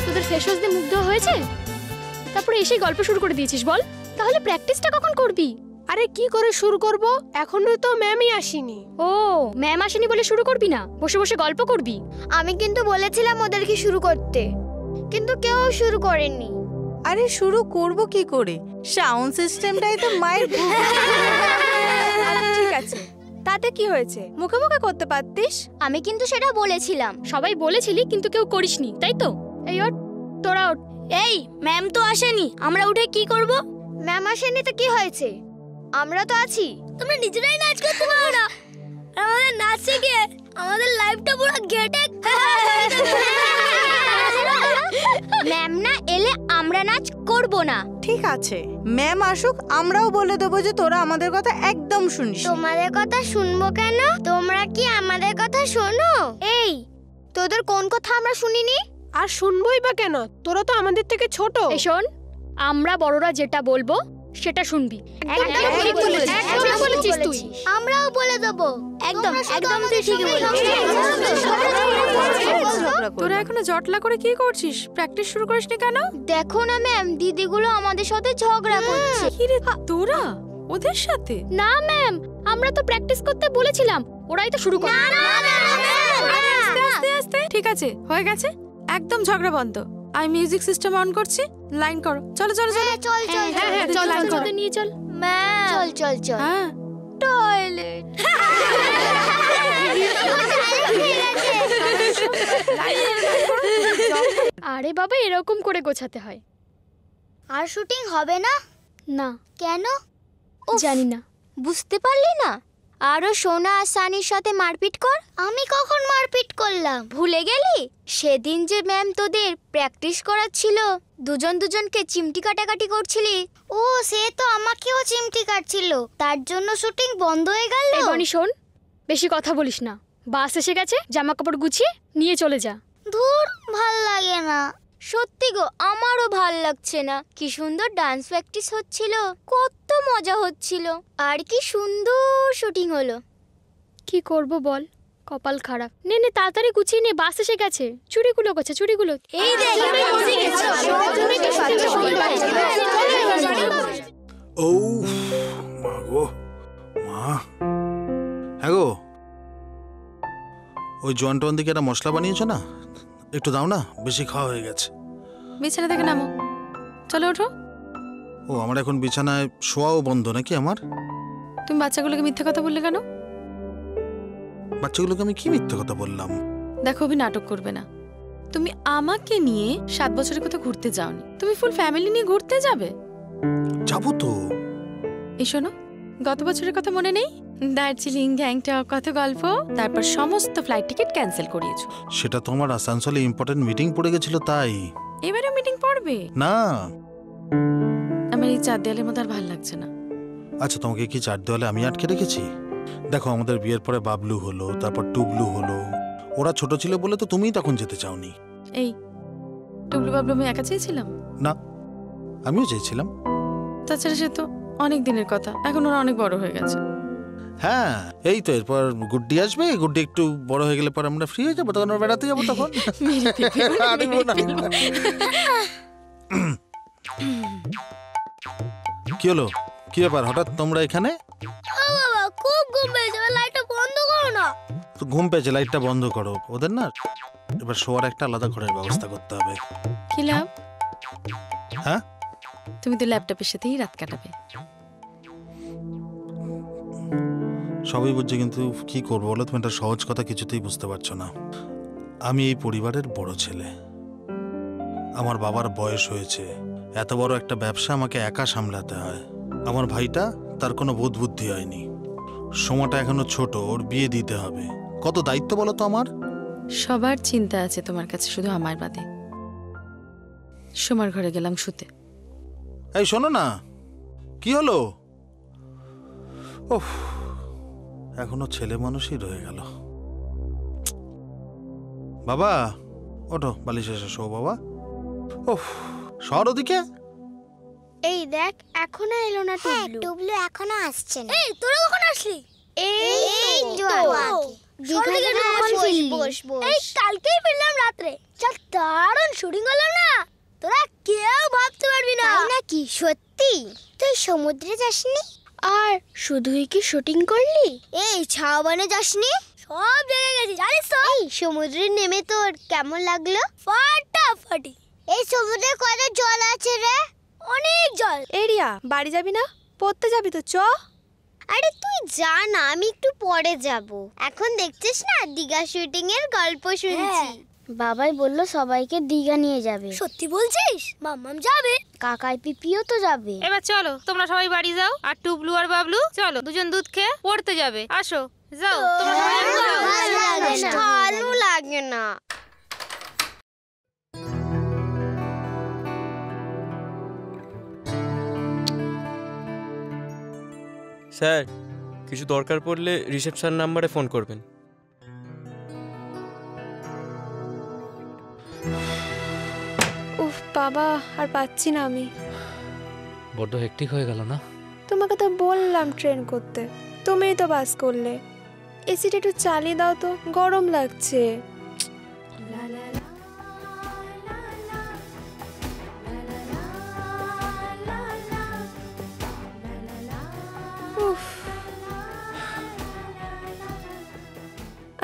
তোদের ফেসওয়াশ দিয়ে মুগ্ধ হয়েছে, তারপরে এসে গল্প শুরু করে দিয়েছিস। বল তাহলে প্র্যাকটিসটা কখন করবি? আরে কি করে শুরু করব, এখনো তো ম্যামই আসেনি। ও, ম্যাম আসেনি বলে শুরু করবি না, বসে বসে গল্প করবি? আমি কিন্তু বলেছিলাম ওদেরকে শুরু করতে, কিন্তু কেউ শুরু করেনি। আরে শুরু করব কি করে, সাউন্ড সিস্টেমটাই তো মায়ের। ঠিক আছে, তাতে কি হয়েছে, মুখে মুখে করতে পারতিস। আমি কিন্তু সেটা বলেছিলাম। সবাই বলেছিলি কিন্তু কেউ করিসনি, তাই তো? এই ওঠ, তোরা ওঠ। এই ম্যাম তো আসেনি, আমরা উঠে কি করব? ম্যাম আসেনি তো কি হয়েছে, আমরা তো আছি। তোমরা নিজেরাই নাচ করতে পারো না, আমাদের নাচে গিয়ে আমাদের লাইফটা পুরো ঘেটে। ম্যাম না এলে আমরা নাচ করব না। ঠিক আছে, ম্যাম আসুক, আমরাও বলে দেবো যে তোরা আমাদের কথা একদম শুনিস। তোমাদের কথা শুনবো কেন? তোমরা কি আমাদের কথা শোনো? এই তোদের কোন কথা আমরা শুনিনি? আর শুনবই বা কেন, তোরা তো আমাদের থেকে ছোট। এই শোন, আমরা বড়রা যেটা বলবো সেটা শুনবি। একদম ঠিক বলেছিস তুই। আমরাও বলে দেবো। একদম একদম তুই ঠিকই বলেছিস। তোরা এখনো জটলা করে কি করছিস? প্র্যাকটিস শুরু করিসনি কেন? দেখো না ম্যাম, দিদিগুলো আমাদের সাথে ঝগড়া করছে। কি রে তোরা ওদের সাথে? না ম্যাম, আমরা তো প্র্যাকটিস করতে বলেছিলাম, ওরাই তো শুরু করে। আস্তে আস্তে। ঠিক আছে, হয়ে গেছে, একদম ঝগড়া বন্ধ। আমি মিউজিক সিস্টেম অন করছি, লাইন করো। চলো চলো চলো। চল চল চল লাইন করতে নিয়ে চল। ম্যাম চল চল চল। হ্যাঁ, টয়লেট। আরে বাবা, এরকম করে গোছাতে হয়। আর শুটিং হবে না? না। কেন? জানি না। বুঝতে পারলি না? আরো সোনা আর সানির সাথে মারপিট কর। আমি কখন মারপিট করলাম? ভুলে গেলি? সেদিন যে ম্যাম তোদের প্র্যাকটিস করাচ্ছিল, দুজন দুজনকে চিমটি কাটাকাটি করছিলি। ও, সে তো আমাকেও চিমটি কাটছিল, তার জন্য শুটিং বন্ধ হয়ে গেল। এই বনি শোন, বেশি কথা বলিস না। বাস এসে গেছে, জামা কাপড় গুছিয়ে নিয়ে চলে যা। ধুর, ভাল লাগে না। সত্যি গো, আমারও ভাল লাগছে না। কি সুন্দর ডান্স প্র্যাকটিস হচ্ছিল, কত মজা হচ্ছিল, আর কি সুন্দর শুটিং হলো। কি করব বল, কপাল খারাপ। নে নে তাড়াতাড়ি গুছিয়ে নে, বাস এসে গেছে। চুড়িগুলো গোছা, চুড়িগুলো। এই দেখ, ও মা গো, মা। হ্যাঁ গো, ওই জোয়ান টোয়ান দিকে একটা মশলা বানিয়েছো না, একটু দাও না, বেশি খাওয়া হয়ে গেছে। বিছানা থেকে নামো, চলো ওঠো। ও, আমার এখন বিছানায় শোয়াও বন্ধ নাকি আমার? তুমি বাচ্চাগুলোকে মিথ্যে কথা বললে কেন? বাচ্চাগুলোকে আমি কি মিথ্যে কথা বললাম? দেখো, অভি নাটক করবে না। তুমি আমাকে নিয়ে 7 বছরের কথা ঘুরতে যাওনি, তুমি ফুল ফ্যামিলি নিয়ে ঘুরতে যাবে। যাবো তো। এই শোনো, গত বছরের কথা মনে নেই? দার্জিলিং, গ্যাংটক, কত গল্প, তারপর সমস্ত ফ্লাইট টিকিট ক্যান্সেল করিয়েছো। সেটা তো আমার আসানসোলে ইম্পর্টেন্ট মিটিং পড়ে গেছিল তাই। এবারে মিটিং পড়বে না, আমার এই 4 দেয়ালের মধ্যে আর ভালো লাগছে না। আচ্ছা, তোমাকে কি 4 দেওয়ালে আমি আটকে রেখেছি? দেখো, আমাদের বিয়ের পরে বাবলু হলো, তারপর টুবলু হলো। ওরা ছোট ছিল বলে তো তুমিই তখন যেতে চাওনি। এই টুবলু বাবলু আমি একা চেয়েছিলাম না, আমিও চেয়েছিলাম। তাছাড়া সে তো অনেক দিনের কথা, এখন ওরা অনেক বড় হয়ে গেছে। হ্যাঁ, এই তো এরপর গুড্ডি আসবে, গুড্ডি একটু বড় হয়ে গেলে পর আমরা ফ্রি হয়ে যাবো, তখন আমরা বেড়াতে যাবো তখন। কি হলো, কি ব্যাপার, হঠাৎ তোমরা এখানে? বাবা খুব ঘুম পেয়েছে, লাইটটা বন্ধ করো না। তো ঘুম পেয়েছে, লাইটটা বন্ধ করো। ওদের না এবার শোয়ার একটা আলাদা ঘরের ব্যবস্থা করতে হবে। কি লাভ? হ্যাঁ, তুমি তো ল্যাপটপের সাথেই রাত কাটাবে। সবই বুঝছি, কিন্তু কি করবো বলো, তুমি একটা সহজ কথা কিছুতেই বুঝতে পারছো না। আমি এই পরিবারের বড় ছেলে, আমার বাবার বয়স হয়েছে, এত বড় একটা ব্যবসা আমাকে একা সামলাতে হয়। আমার ভাইটা, তার কোনো বোধ বুদ্ধি হয়নি, সময়টা এখনো ছোট, ওর বিয়ে দিতে হবে। কত দায়িত্ব বলো তো আমার। সবার চিন্তা আছে তোমার কাছে, শুধু আমার বাদে। সোমার ঘরে গেলাম শুতে। এই শোনো না, কি হলো? ওহ, এখনো ছেলে মানুষই রয়ে গেল। বাবা ওঠো, বালিশে এসে শো বাবা। ওহ, সর ওদিকে। এই দেখ, এখনো এলো না টুবলু। টুবলু এখনো আসছে না। এই তোরা কখন আসলি? এই তো এই কালকেই ফিরলাম রাত্রে। চল, দারুণ শুটিং হলো না, তোরা কেউ ভাবতে পারবি না। তাই নাকি? সত্যি? তুই সমুদ্রে যাসনি? আর শুধুই কি শুটিং করলি? এই ছাওয়ানে যাসনি? সব জায়গায় গেছি, জানিস তো? এই সমুদ্রে নেমে তোর কেমন লাগলো? ফাটাফাটি। এই সমুদ্রে কত জল আছে রে? অনেক জল। এরিয়া বাড়ি যাবি না? পড়তে যাবি তো, চ। আরে তুই যা না, আমি একটু পরে যাব। এখন দেখছিস না, দীঘা শুটিং এর গল্প শুনছি। বাবাই বললো সবাইকে দীঘা নিয়ে যাবে। সত্যি বলছিস? মাম্মাম যাবে, কাকাই পিপিও তো যাবে। এবার চলো, তোমরা সবাই বাড়ি যাও। আর টুবলু আর বাবলু চলো, দুজন দুধ খেয়ে পড়তে যাবে। আসো, যাও তোমরা সবাই যাও। ভালো লাগে না। স্যার, কিছু দরকার পড়লে রিসেপশন নাম্বারে ফোন করবেন। উফ বাবা, আর পাচ্ছি না আমি। বড্ড হেক্টিক হয়ে গেল না? তোমাকে তো বললাম ট্রেন করতে, তুমিই তো বাস করলে। এসিটা একটু চালিয়ে দাও তো, গরম লাগছে। উফ।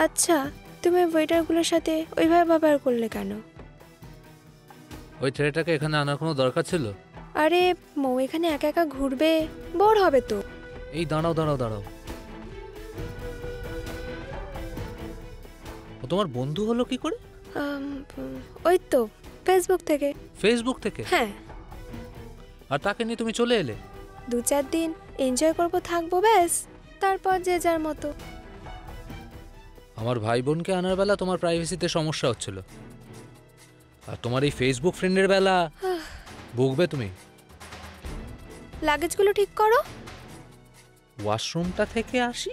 আচ্ছা, তুমি ওয়েটারগুলোর সাথে ওইভাবে ব্যবহার করলে কেন? ওই ছেলেটাকে এখানে আনার কোনো দরকার ছিল? আরে মৌ এখানে একা একা ঘুরবে, বোর হবে তো। এই দাঁড়াও দাঁড়াও দাঁড়াও, ও তোমার বন্ধু হলো কি করে? ওই তো ফেসবুক থেকে। ফেসবুক থেকে? হ্যাঁ। আর তাকে নিয়ে তুমি চলে এলে? 2-4 দিন এনজয় করবো, থাকবো, ব্যাস। তারপর যে যার মতো। আমার ভাই বোনকে আনার বেলা তোমার প্রাইভেসিতে সমস্যা হচ্ছিল, আর তোমার এই ফেসবুক ফ্রেন্ডের বেলা ভুগবে তুমি। লাগেজগুলো ঠিক করো। ওয়াশরুমটা থেকে আসি।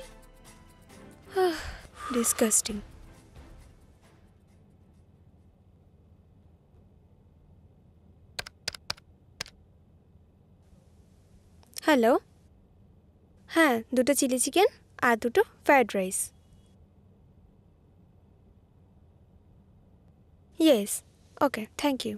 ডিসকাস্টিং। হ্যালো, হ্যাঁ 2টো চিলি চিকেন আর 2টো fried rice. Yes, okay, thank you.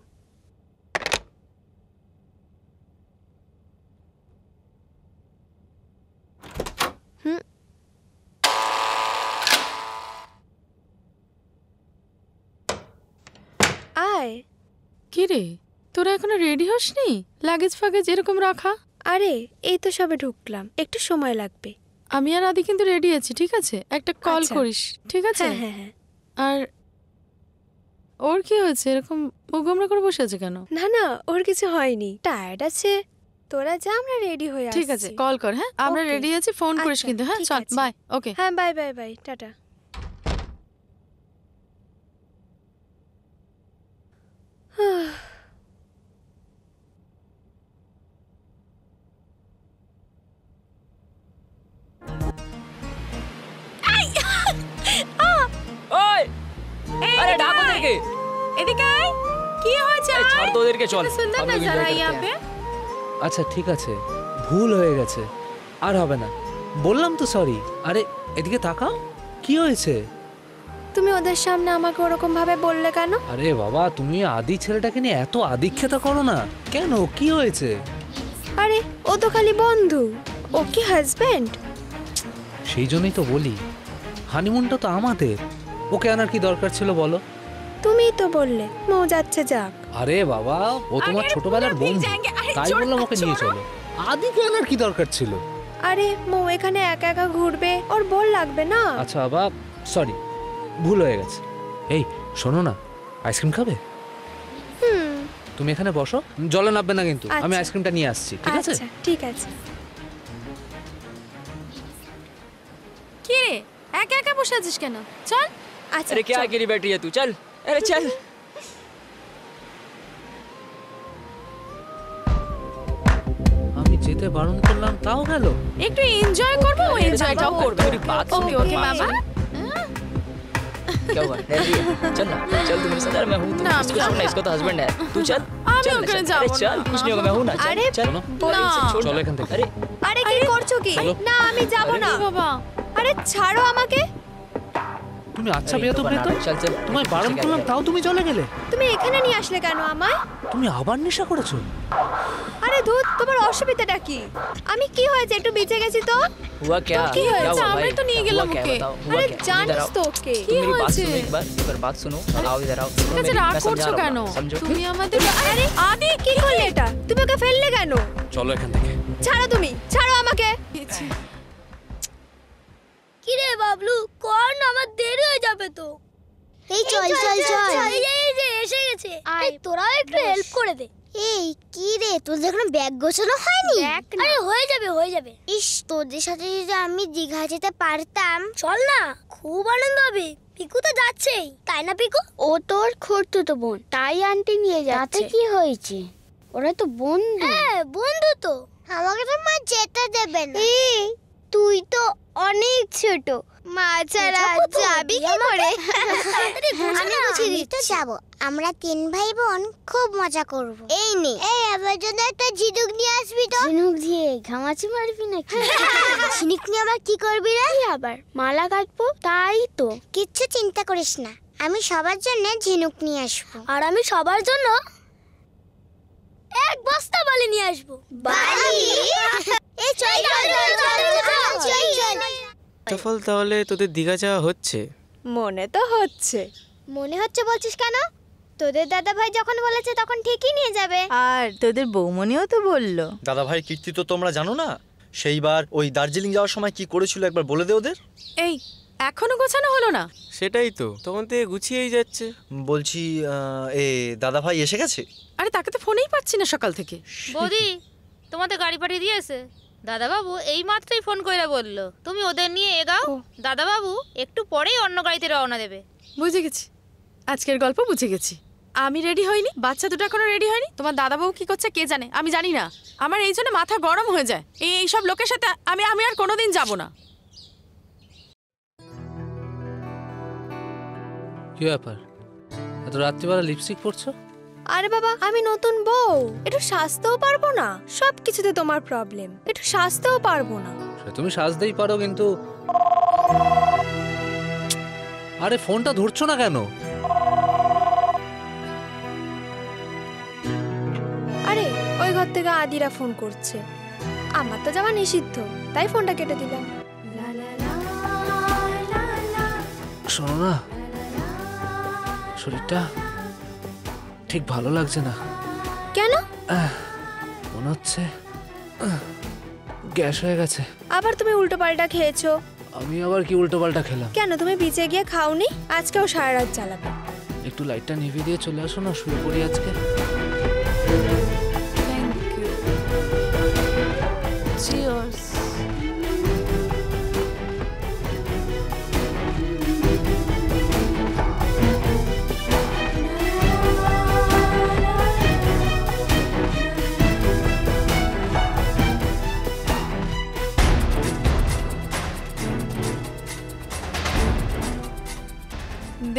Hi. কি রে, তোরা এখনো রেডি হসনি? লাগেজ ফাগেজ এরকম রাখা? আরে এই তো সবে ঢুকলাম, একটু সময় লাগবে। আমি আর আদি কিন্তু রেডি আছি, ঠিক আছে? একটা কল আচ্ছা। করিস, ঠিক আছে? হ্যাঁ হ্যাঁ হ্যাঁ। আর ওর কি হয়েছে, এরকম মুখ গোমরা করে বসে আছে কেন? না না, ওর কিছু হয়নি, টায়ার্ড আছে। তোরা যা, আমরা রেডি হয়ে আসছি। ঠিক আছে, কল কর। হ্যাঁ, আমরা Okay. রেডি আছি, ফোন করিস আচ্ছা, কিন্তু। হ্যাঁ, ঠিক চল, আছে। বাই। ওকে। হ্যাঁ, বাই বাই বাই, টাটা। ওই আরে ডাকো দেখে এদিকে আয়। কি হয়েছে? ছাড় তো ওদেরকে, চল। সুন্দর हम लोग नजर enjoy आई करते यहाँ हैं। पे। আচ্ছা ঠিক আছে, ভুল হয়ে গেছে, আর হবে না, বললাম তো সরি। আরে এদিকে তাকাও, কি হয়েছে? তুমি ওদের সামনে আমাকে ওরকম ভাবে বললে কেন? আরে বাবা, তুমি আদি ছেলেটাকে নিয়ে এত আদিক্ষেতা করো না কেন, কি হয়েছে? আরে ও তো খালি বন্ধু, ও কি হাজবেন্ড? সেই জন্যই তো বলি, হানিমুনটা তো আমাদের, ওকে আনার কি দরকার ছিল বলো? তুমিই তো বললে মৌ যাচ্ছে যাক। আরে বাবা, ও তোমার ছোটবেলার বন্ধু, তাই বললাম ওকে নিয়ে চলো। আদিকে আনার কি দরকার ছিল? আরে মৌ এখানে একা একা ঘুরবে, ওর বোর লাগবে না? আচ্ছা বাবা, সরি, ভুল হয়ে গেছে। এই শোনো না, আইসক্রিম খাবে? তুমি এখানে বসো, জলে নামবে না কিন্তু, আমি আচ্ছা। আইসক্রিমটা নিয়ে আসছি, ঠিক আছে? আচ্ছা ঠিক আছে। কি রে, একা একা বসে আছিস কেন? চল। আচ্ছা अरे क्या गिरी बैठी है तू, चल। अरे चल। আমি যেতে বারণ করলাম তাও গেল। একটু এনজয় করবো, ও এনজয়টাও করবে। मेरी बात सुनो। ওকে ওকে বাবা। क्या हुआ, डर रही है? चल ना, चल तू मेरे साथ। अरे मैं हूँ, तू ना, इसको ना, छोड़ ना, ना। इसको तो हस्बैंड है। तू चल। আমি चल ना, ওখানে चल। যাবো अरे না। चल, कुछ नहीं होगा, मैं हूँ ना। चल, अरे, चल। না। छोड़ চলো ना। এখান থেকে। अरे আরে কি করছো কি? চলো। না আমি যাব না। আরে বাবা, আরে ছাড়ো আমাকে। তুমি আচ্ছা अरे বেয়া তো तो বেয়া তো, बना, चल चल। তোমায় বারণ ठीक है, করলাম ठीक है। তাও তুমি চলে গেলে। তুমি এখানে নিয়ে আসলে কেন আমায়? তুমি আবার নেশা করেছো? আরে ধুত, তোমার অসুবিধাটা কি? আমি কি হয়েছে একটু বেঁচে গেছি তো? हुआ क्या? কি क्या হয়েছে? हुआ আমরা भाई? তো নিয়ে हुआ গেলাম क्या ওকে। बताओ, हुआ আরে क्या? इधर জানিস आओ। তো ওকে। কি मेरी बात হয়েছে? सुनो एक बार बात सुनो। आओ इधर आओ। ঠিক আছে, রাগ করছো কেন? समझो। তুমি আমাদের আরে আদি কি করলে এটা? তুমি ওকে ফেললে কেন? চলো এখান থেকে। ছাড়ো তুমি, ছাড়ো আমাকে। কি রে বাবলু, কর না, আমার দেরি হয়ে যাবে তো। এই চল চল চল, এই যে এসে গেছে। এই তোরাও একটু হেল্প করে দে। এই কি রে, তোদের এখনো ব্যাগ গোছানো হয়নি? আরে হয়ে যাবে হয়ে যাবে। ইস, তোদের সাথে যদি আমি দীঘা যেতে পারতাম। চল না, খুব আনন্দ হবে। পিকু তো যাচ্ছেই, তাই না পিকু? ও তোর খুড়তুতো বোন, তাই আন্টি নিয়ে যাচ্ছে। তাতে কি হয়েছে, ওরা তো বন্ধু। হ্যাঁ বন্ধু তো, আমাকে তো মা যেতে দেবে না। এই তুই তো অনেক ছোট, মা ছাড়া যাবি কি করে? আমি গুছিয়ে দিতে যাব। আমরা 3 ভাই বোন খুব মজা করব। এই নে, এই আমার জন্য একটা ঝিনুক নিয়ে আসবি তো। ঝিনুক দিয়ে ঘামাচি মারবি নাকি? ঝিনুক নিয়ে আবার কি করবি রে? আবার মালা গাঁথবো, তাই তো। কিচ্ছু চিন্তা করিস না, আমি সবার জন্য ঝিনুক নিয়ে আসবো। আর আমি সবার জন্য এক বস্তা বালি নিয়ে আসবো। বালি? এই চল চল। সফল, তাহলে তোদের দীঘা যাওয়া হচ্ছে? মনে তো হচ্ছে। মনে হচ্ছে বলছিস কেন? তোদের দাদা ভাই যখন বলেছে তখন ঠিকই নিয়ে যাবে। আর তোদের বৌমনিও তো বললো। দাদা ভাই কীর্তি তো তোমরা জানো না, সেইবার ওই দার্জিলিং যাওয়ার সময় কি করেছিল একবার বলে দে ওদের। এই এখনো গোছানো হলো না? সেটাই তো, তখন থেকে গুছিয়েই যাচ্ছে। বলছি এ দাদা ভাই এসে গেছে? আরে তাকে তো ফোনেই পাচ্ছি না সকাল থেকে। বৌদি, তোমাদের গাড়ি পাঠিয়ে দিয়েছে। দাদাবাবু এই মাত্রই ফোন কইরা বললো তুমি ওদের নিয়ে এগাও। দাদাবাবু একটু পরেই অন্য গাড়িতে রওনা দেবে। বুঝে গেছি, আজকের গল্প বুঝে গেছি। আমি রেডি হইনি, বাচ্চা দুটো এখনো রেডি হয়নি। তোমার দাদাবাবু কি করছে কে জানে, আমি জানি না। আমার এই জন্য মাথা গরম হয়ে যায়। এই সব লোকের সাথে আমি আর কোনোদিন যাব না। কি ব্যাপার, এত রাত্রিবেলা লিপস্টিক পরছো? আরে বাবা, আমি নতুন বউ, একটু সাজতেও পারবো না। সব কিছুতে তোমার প্রবলেম, একটু সাজতেও পারবো না। সে তুমি সাজতেই পারো কিন্তু। আরে ফোনটা ধরছো না কেন? আরে ওই ঘর থেকে আদিরা ফোন করছে, আমার তো যাওয়া নিষিদ্ধ, তাই ফোনটা কেটে দিলাম। শোনো না, শরীরটা ঠিক ভালো লাগছে না। কেন? মনে হচ্ছে গ্যাস হয়ে গেছে। আবার তুমি উল্টো পাল্টা খেয়েছো? আমি আবার কি উল্টো পাল্টা খেলাম? কেন তুমি বিচে গিয়ে খাওনি? আজকেও সারা রাত চালাবে। একটু লাইটটা নিভিয়ে দিয়ে চলে আসো না, শুয়ে পড়ি আজকে। চিয়ার্স।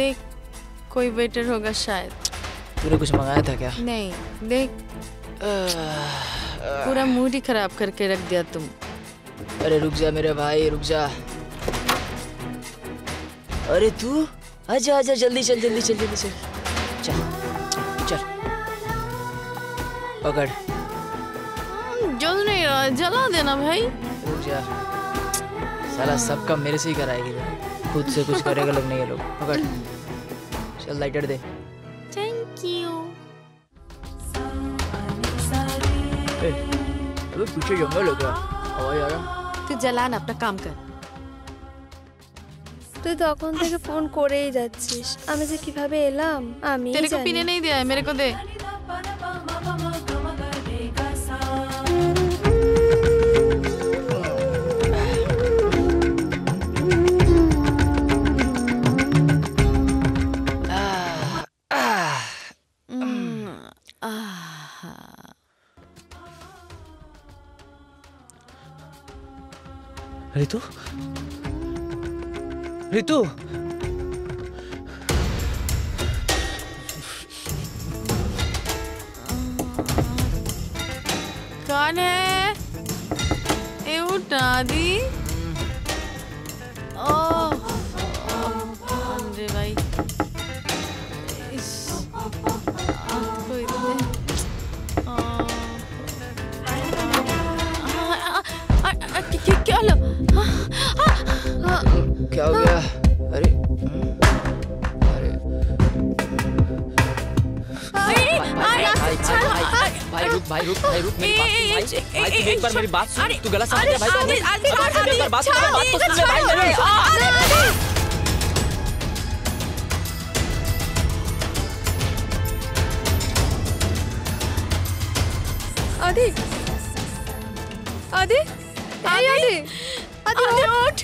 देख कोई वेटर होगा शायद। तूने कुछ मंगाया था क्या? नहीं, देख पूरा मूड ही खराब करके रख दिया तुम। अरे रुक जा मेरे भाई, रुक जा। अरे तू आजा आजा, जल्दी चल जल्दी चल जल्दी चल चल चल। पकड़। जल नहीं रहा, जला देना भाई। रुक जा, साला सब काम मेरे से ही कराएगी तू। खुद से कुछ करेगा लोग नहीं, ये लोग। पकड़, चल लाइटर दे। Thank you. तो पीछे जंगल हो गया, आवाज आ रहा। तू जला ना, अपना काम कर। তুই তখন থেকে ফোন করেই যাচ্ছিস, আমি যে কিভাবে এলাম আমি तेरे को पीने नहीं दिया है, मेरे को दे। ঋতু, ঋতु, कौन है? ए उठा दी। ओह अरे भाई, क्या लो? क्या हो गया? अरे अरे भाई रुक भाई रुक भाई रुक, मेरी बात सुन भाई। भाई तू एक बार मेरी बात सुन, तू गलत समझ रहा है भाई। एक बार बात सुन ले भाई मेरे। आदि आदि आदि आदि आदि उठ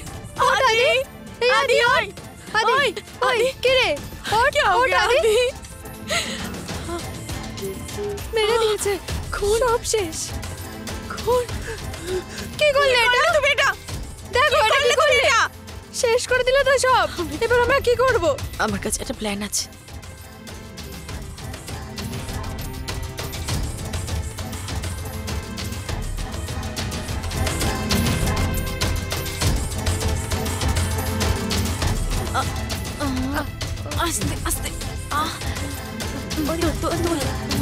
आदि आदि ओए आदि आदि के रे उठ उठ आदि। মেরে দিয়েছে, খুন সব শেষ। খুন কি করলে এটা? তুমি এটা দেখো, এটা কি করলে? শেষ করে দিলে তো সব। এবার আমরা কি করব? আমার কাছে একটা প্ল্যান আছে। আস্তে আস্তে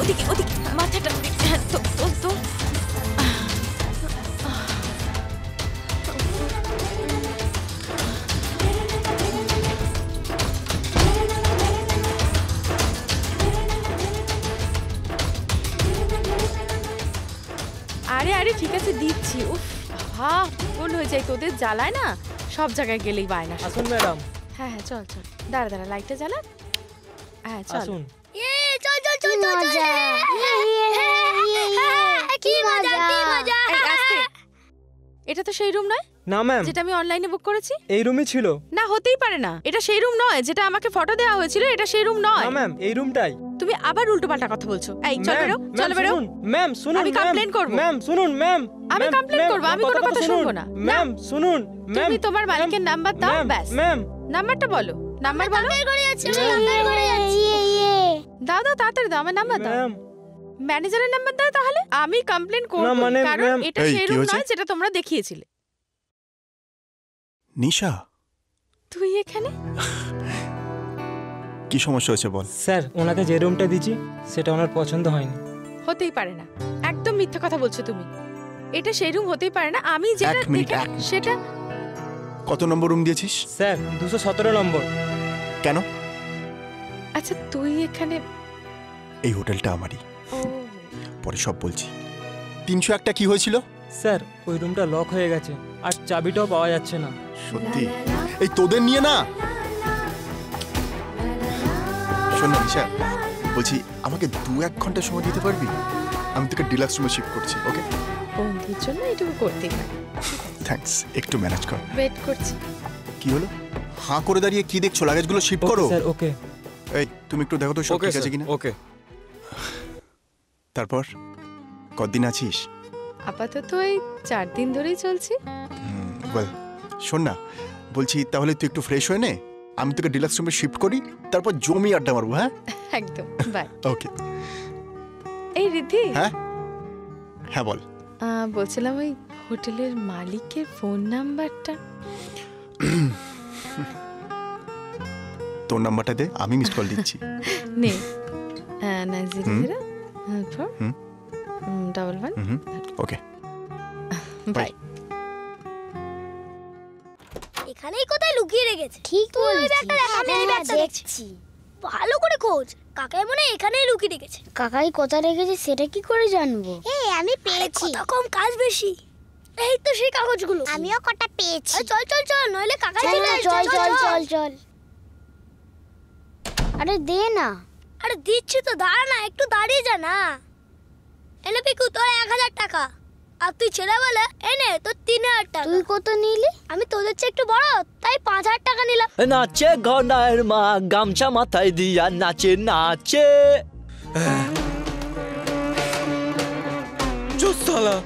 ওদিকে ওদিকে মাথাটা তো আরে আরে ঠিক আছে দিচ্ছি। উফ হ্যাঁ, কোন হয়ে যায় তোদের জ্বালায় না, সব জায়গায় গেলেই বায়না। আসুন ম্যাডাম। হ্যাঁ হ্যাঁ চল চল, দাঁড়া দাঁড়া, লাইটটা জ্বালা। হ্যাঁ চল। আসুন। চল চল চল চল কি মজা কি মজা। এটা তো সেই রুম নয় না ম্যাম, যেটা আমি অনলাইনে বুক করেছি। এই রুমই ছিল। না হতেই পারে না, এটা সেই রুম নয় যেটা আমাকে ফটো দেওয়া হয়েছিল। এটা সেই রুম নয়। না ম্যাম, এই রুমটাই। তুমি আবার উল্টোপাল্টা কথা বলছো। এই চল বেরো, চল বেরো। ম্যাম শুনুন, আমি কমপ্লেন করব। ম্যাম শুনুন ম্যাম, আমি কমপ্লেন করব, আমি কোনো কথা শুনবো না। ম্যাম শুনুন, তুমি তোমার মালিকের নাম্বার দাও, ব্যাস। ম্যাম নাম্বারটা বলো, নাম্বার বলো। দাও দাও তাড়াতাড়ি দাও, আমার নাম্বার দাও। ম্যানেজারের নাম্বার দাও। তাহলে আমি কমপ্লেন করব, কারণ এটা সেই রুম নয় যেটা তোমরা দেখিয়েছিলে। নিশা, তুই এখানে? কি সমস্যা হয়েছে বল। স্যার, ওনাকে যে রুমটা দিয়েছি সেটা ওনার পছন্দ হয়নি। হতেই পারে না, একদম মিথ্যা কথা বলছো তুমি। এটা সেই রুম হতেই পারে না। আমি যেটা সেটা। কত নম্বর রুম দিয়েছিস? স্যার 217 নম্বর। কেন? আচ্ছা তুই এখানে এই হোটেলটা আমারই, পরে সব বলছি। 301টা কি হয়েছিল? স্যার ওই রুমটা লক হয়ে গেছে আর চাবিটাও পাওয়া যাচ্ছে না। সত্যি? এই তোদের নিয়ে না। শোন না নিশা, বলছি আমাকে 2-1 ঘন্টা সময় দিতে পারবি? আমি তোকে ডিলাক্স রুমে শিফট করছি, ওকে? বন্ধুর জন্য এটুকু করতেই পারি। থ্যাঙ্কস, একটু ম্যানেজ কর। ওয়েট করছি। কি হলো? হাঁ করে দাঁড়িয়ে কি দেখছো? লাগেজগুলো শিফট করো। Sir okay. এই তুমি একটু দেখো তো সব ঠিক আছে কিনা। ওকে। তারপর কতদিন আছিস? আপাতত এই 4 দিন ধরেই চলছি। ওয়েল শোন না, বলছি তাহলে তুই একটু ফ্রেশ হয়ে নে, আমি তোকে ডিলাক্স রুমে শিফট করি, তারপর জমি আড্ডা মারবো। হ্যাঁ একদম, বাই। ওকে। এই রিদ্ধি। হ্যাঁ হ্যাঁ বল। বলছিলাম ওই হোটেলের মালিকের ফোন নাম্বারটা। তোর নাম্বারটা দে, আমি মিস কল দিচ্ছি। নে 900411। Okay bye. এখানেই কোথায় লুকিয়ে রেখেছে? ঠিক বলেছিস। আমি ব্যাগটা দেখছি, ভালো করে খোঁজ। কাকাই মনে এখানেই লুকিয়ে রেখেছে। কাকাই কোথায় রেখেছে সেটা কি করে জানবো? আমি পেয়েছি। কথা কম কাজ বেশি। এই তো সেই কাগজগুলো। আমিও কটা পেয়েছি। চল চল চল, নইলে কাকাই চলে আসবে। চল চল চল চল। আরে দে না। আরে দিচ্ছি তো, দাঁড়া না, একটু দাঁড়িয়ে যা না। এনে পিকু তোর 1000 টাকা, আর তুই ছেলে বলে এনে তোর 3000 টাকা। তুই কত নিলি? আমি তোদের চেয়ে একটু বড়, তাই 5000 টাকা নিলাম। নাচে ঘনার মা গামছা মাথায় দিয়া নাচে নাচে। জোসালা।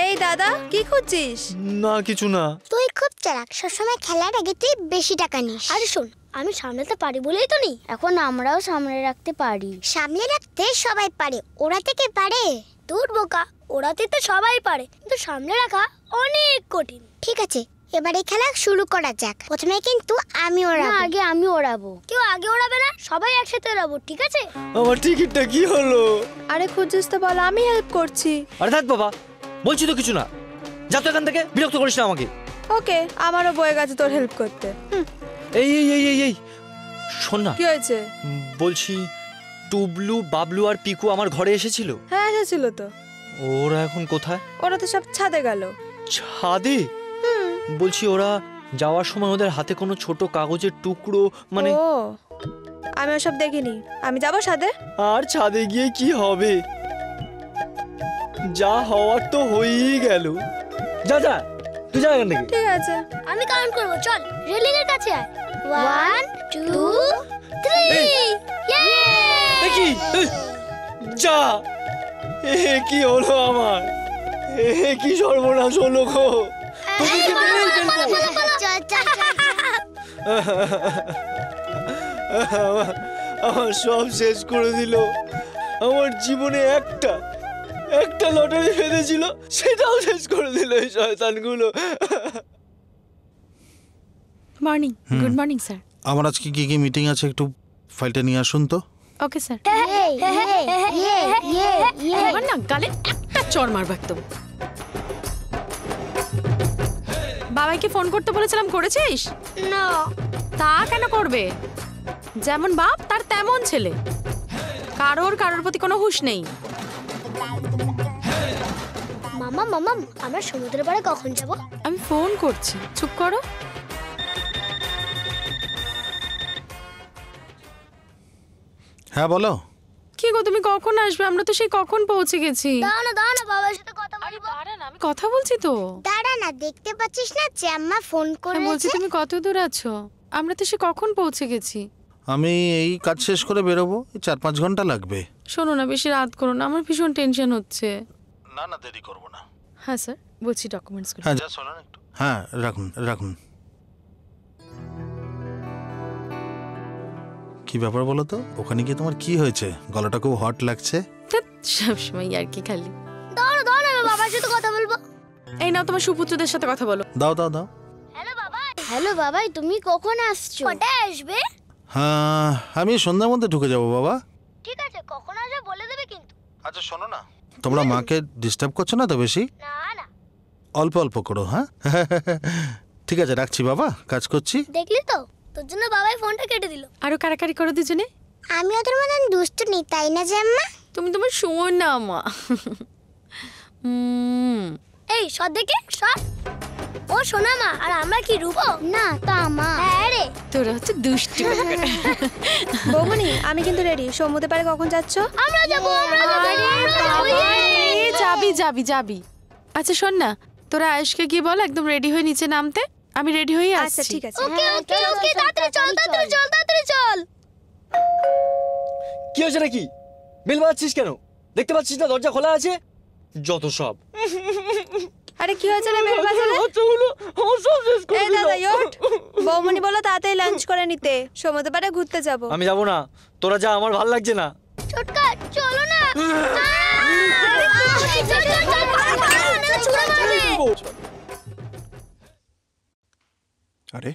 এই দাদা কি খুঁজছিস? না কিছু না। তুই খুব চালাক, সবসময় খেলার আগে তুই বেশি টাকা নিস। আরে শোন, আমি সামলাতে পারি বলেই তো নি, এখন আমরাও সামলে রাখতে পারি। সামলে রাখতে সবাই পারে, ওড়াতে কে পারে? দূর বোকা, ওড়াতে তো সবাই পারে, কিন্তু সামলে রাখা অনেক কঠিন। ঠিক আছে, এবারে খেলা শুরু করা যাক। প্রথমে কিন্তু আমি ওড়াবো। আগে আমি ওড়াবো। কেউ আগে ওড়াবে না, সবাই একসাথে ওড়াবো, ঠিক আছে? আমার টিকিটটা কি হলো? আরে খুঁজছিস তো বল, আমি হেল্প করছি। আরে থাক বাবা, বলছি তো কিছু না, যা তো এখান থেকে, বিরক্ত করিস না আমাকে। ওকে, আমারও বয়ে গেছে তোর হেল্প করতে। এই এই এই এই এই শোন না। কি হয়েছে? বলছি টুবলু, বাবলু আর পিকু আমার ঘরে এসেছিল। হ্যাঁ এসেছিল তো। ওরা এখন কোথায়? ওরা তো সব ছাদে গেল। ছাদে? বলছি ওরা যাওয়ার সময় ওদের হাতে কোনো ছোট কাগজের টুকরো মানে। ও আমি ওসব দেখিনি, আমি যাবো ছাদে। আর ছাদে গিয়ে কি হবে? যা হওয়ার তো হয়েই গেল। যা যা, তুই যা এখান থেকে। ঠিক আছে, আমি কাউন্ট করবো, চল রেলিং এর কাছে আয়। 1 2 3। দেখি যা। কি হলো আমার? কি সর্বনাশ হলো গো? তোদেরকে মেরেই ফেলবো। আমার সব শেষ করে দিল। আমার জীবনে একটা লটারি ফেলেছিল, সেটাও শেষ করে দিল এই শয়তানগুলো। মর্নিং। Good morning sir. আমার আজকে কি কি মিটিং আছে, একটু ফাইলটা নিয়ে আসুন তো। Okay sir. এবার না গালে একটা চড় মারবো একদম। বাবাইকে ফোন করতে বলেছিলাম, করেছিস? না। তা কেন করবে? যেমন বাপ তার তেমন ছেলে, কারোর প্রতি কোনো হুঁশ নেই। মামা মামা, আমরা সমুদ্রের পাড়ে কখন যাব? আমি ফোন করছি, চুপ করো। হ্যাঁ বলো। কি গো তুমি কখন আসবে? আমরা তো সেই কখন পৌঁছে গেছি। দাঁড়া দাঁড়া, বাবার সাথে কথা বলবো। আমি কথা বলছি তো। দাঁড়া না, দেখতে পাচ্ছিস না যে আম্মা ফোন করেছে? বলছি তুমি কত দূর আছো? আমরা তো সে কখন পৌঁছে গেছি। আমি এই কাজ শেষ করে বেরোবো, 4-5 ঘন্টা লাগবে। শোনো না, বেশি রাত করো না, আমার ভীষণ টেনশন হচ্ছে। না না, দেরি করবো না। হ্যাঁ স্যার, বলছি ডকুমেন্টস। হ্যাঁ যা, শোনো না একটু। হ্যাঁ রাখুন রাখুন। কি ব্যাপার বলো তো, ওখানে গিয়ে তোমার কি হয়েছে? গলাটা খুব হট লাগছে। সবসময় আর কি খালি। দাঁড়া দাঁড়া, আমি বাবার সাথে কথা বলবো। এই নাও তোমার সুপুত্রদের সাথে কথা বলো। দাও দাও দাও। হ্যালো বাবাই, তুমি কখন আসছো? কটায় আসবে? হ্যাঁ আমি সন্ধ্যার মধ্যে ঢুকে যাবো বাবা। ঠিক আছে, কখন আসবে বলে দেবে কিন্তু। আচ্ছা শোনো না, তোমরা মাকে ডিস্টার্ব করছো না তো বেশি? না না, অল্প অল্প করো। হ্যাঁ ঠিক আছে, রাখছি বাবা, কাজ করছি। দেখলি তো, তোর জন্য বাবাই ফোনটা কেটে দিল। আরো কারাকারি করো দুজনে। আমি ওদের মতন দুষ্টু নেই, তাই না জাম্মা? তুমি তোমার শোন না মা। এই সর দেখে সর। ও সোনা মা, আর আমরা কি রূপো? না তা মা। হ্যাঁ রে, তোরা হচ্ছে দুষ্টু। বৌমনি আমি কিন্তু রেডি। সমুদ্রের পাড়ে কখন যাচ্ছ? আমরা যাবো, আমরা যাবো। যাবি যাবি যাবি। আচ্ছা শোন না, তোরা আয়েশকে গিয়ে বল একদম রেডি হয়ে নিচে নামতে। আমি রেডি হয়ে আসছি। আচ্ছা ঠিক আছে। ওকে ওকে ওকে, তাড়াতাড়ি চল, তাড়াতাড়ি চল, তাড়াতাড়ি চল। কি হয়েছে নাকি? বেল বাজাচ্ছিস কেন? দেখতে পাচ্ছিস না দরজা খোলা আছে? যত সব। আরে কি হয়েছে রে বেল বাজালে? এই দাদা ওঠ। বৌমনি বলো তাড়াতাড়ি লাঞ্চ করে নিতে, সমুদ্রের পাড়ে ঘুরতে যাব। আমি যাব না, তোরা যা, আমার ভালো লাগছে না। ছোটকা চলো না। আরে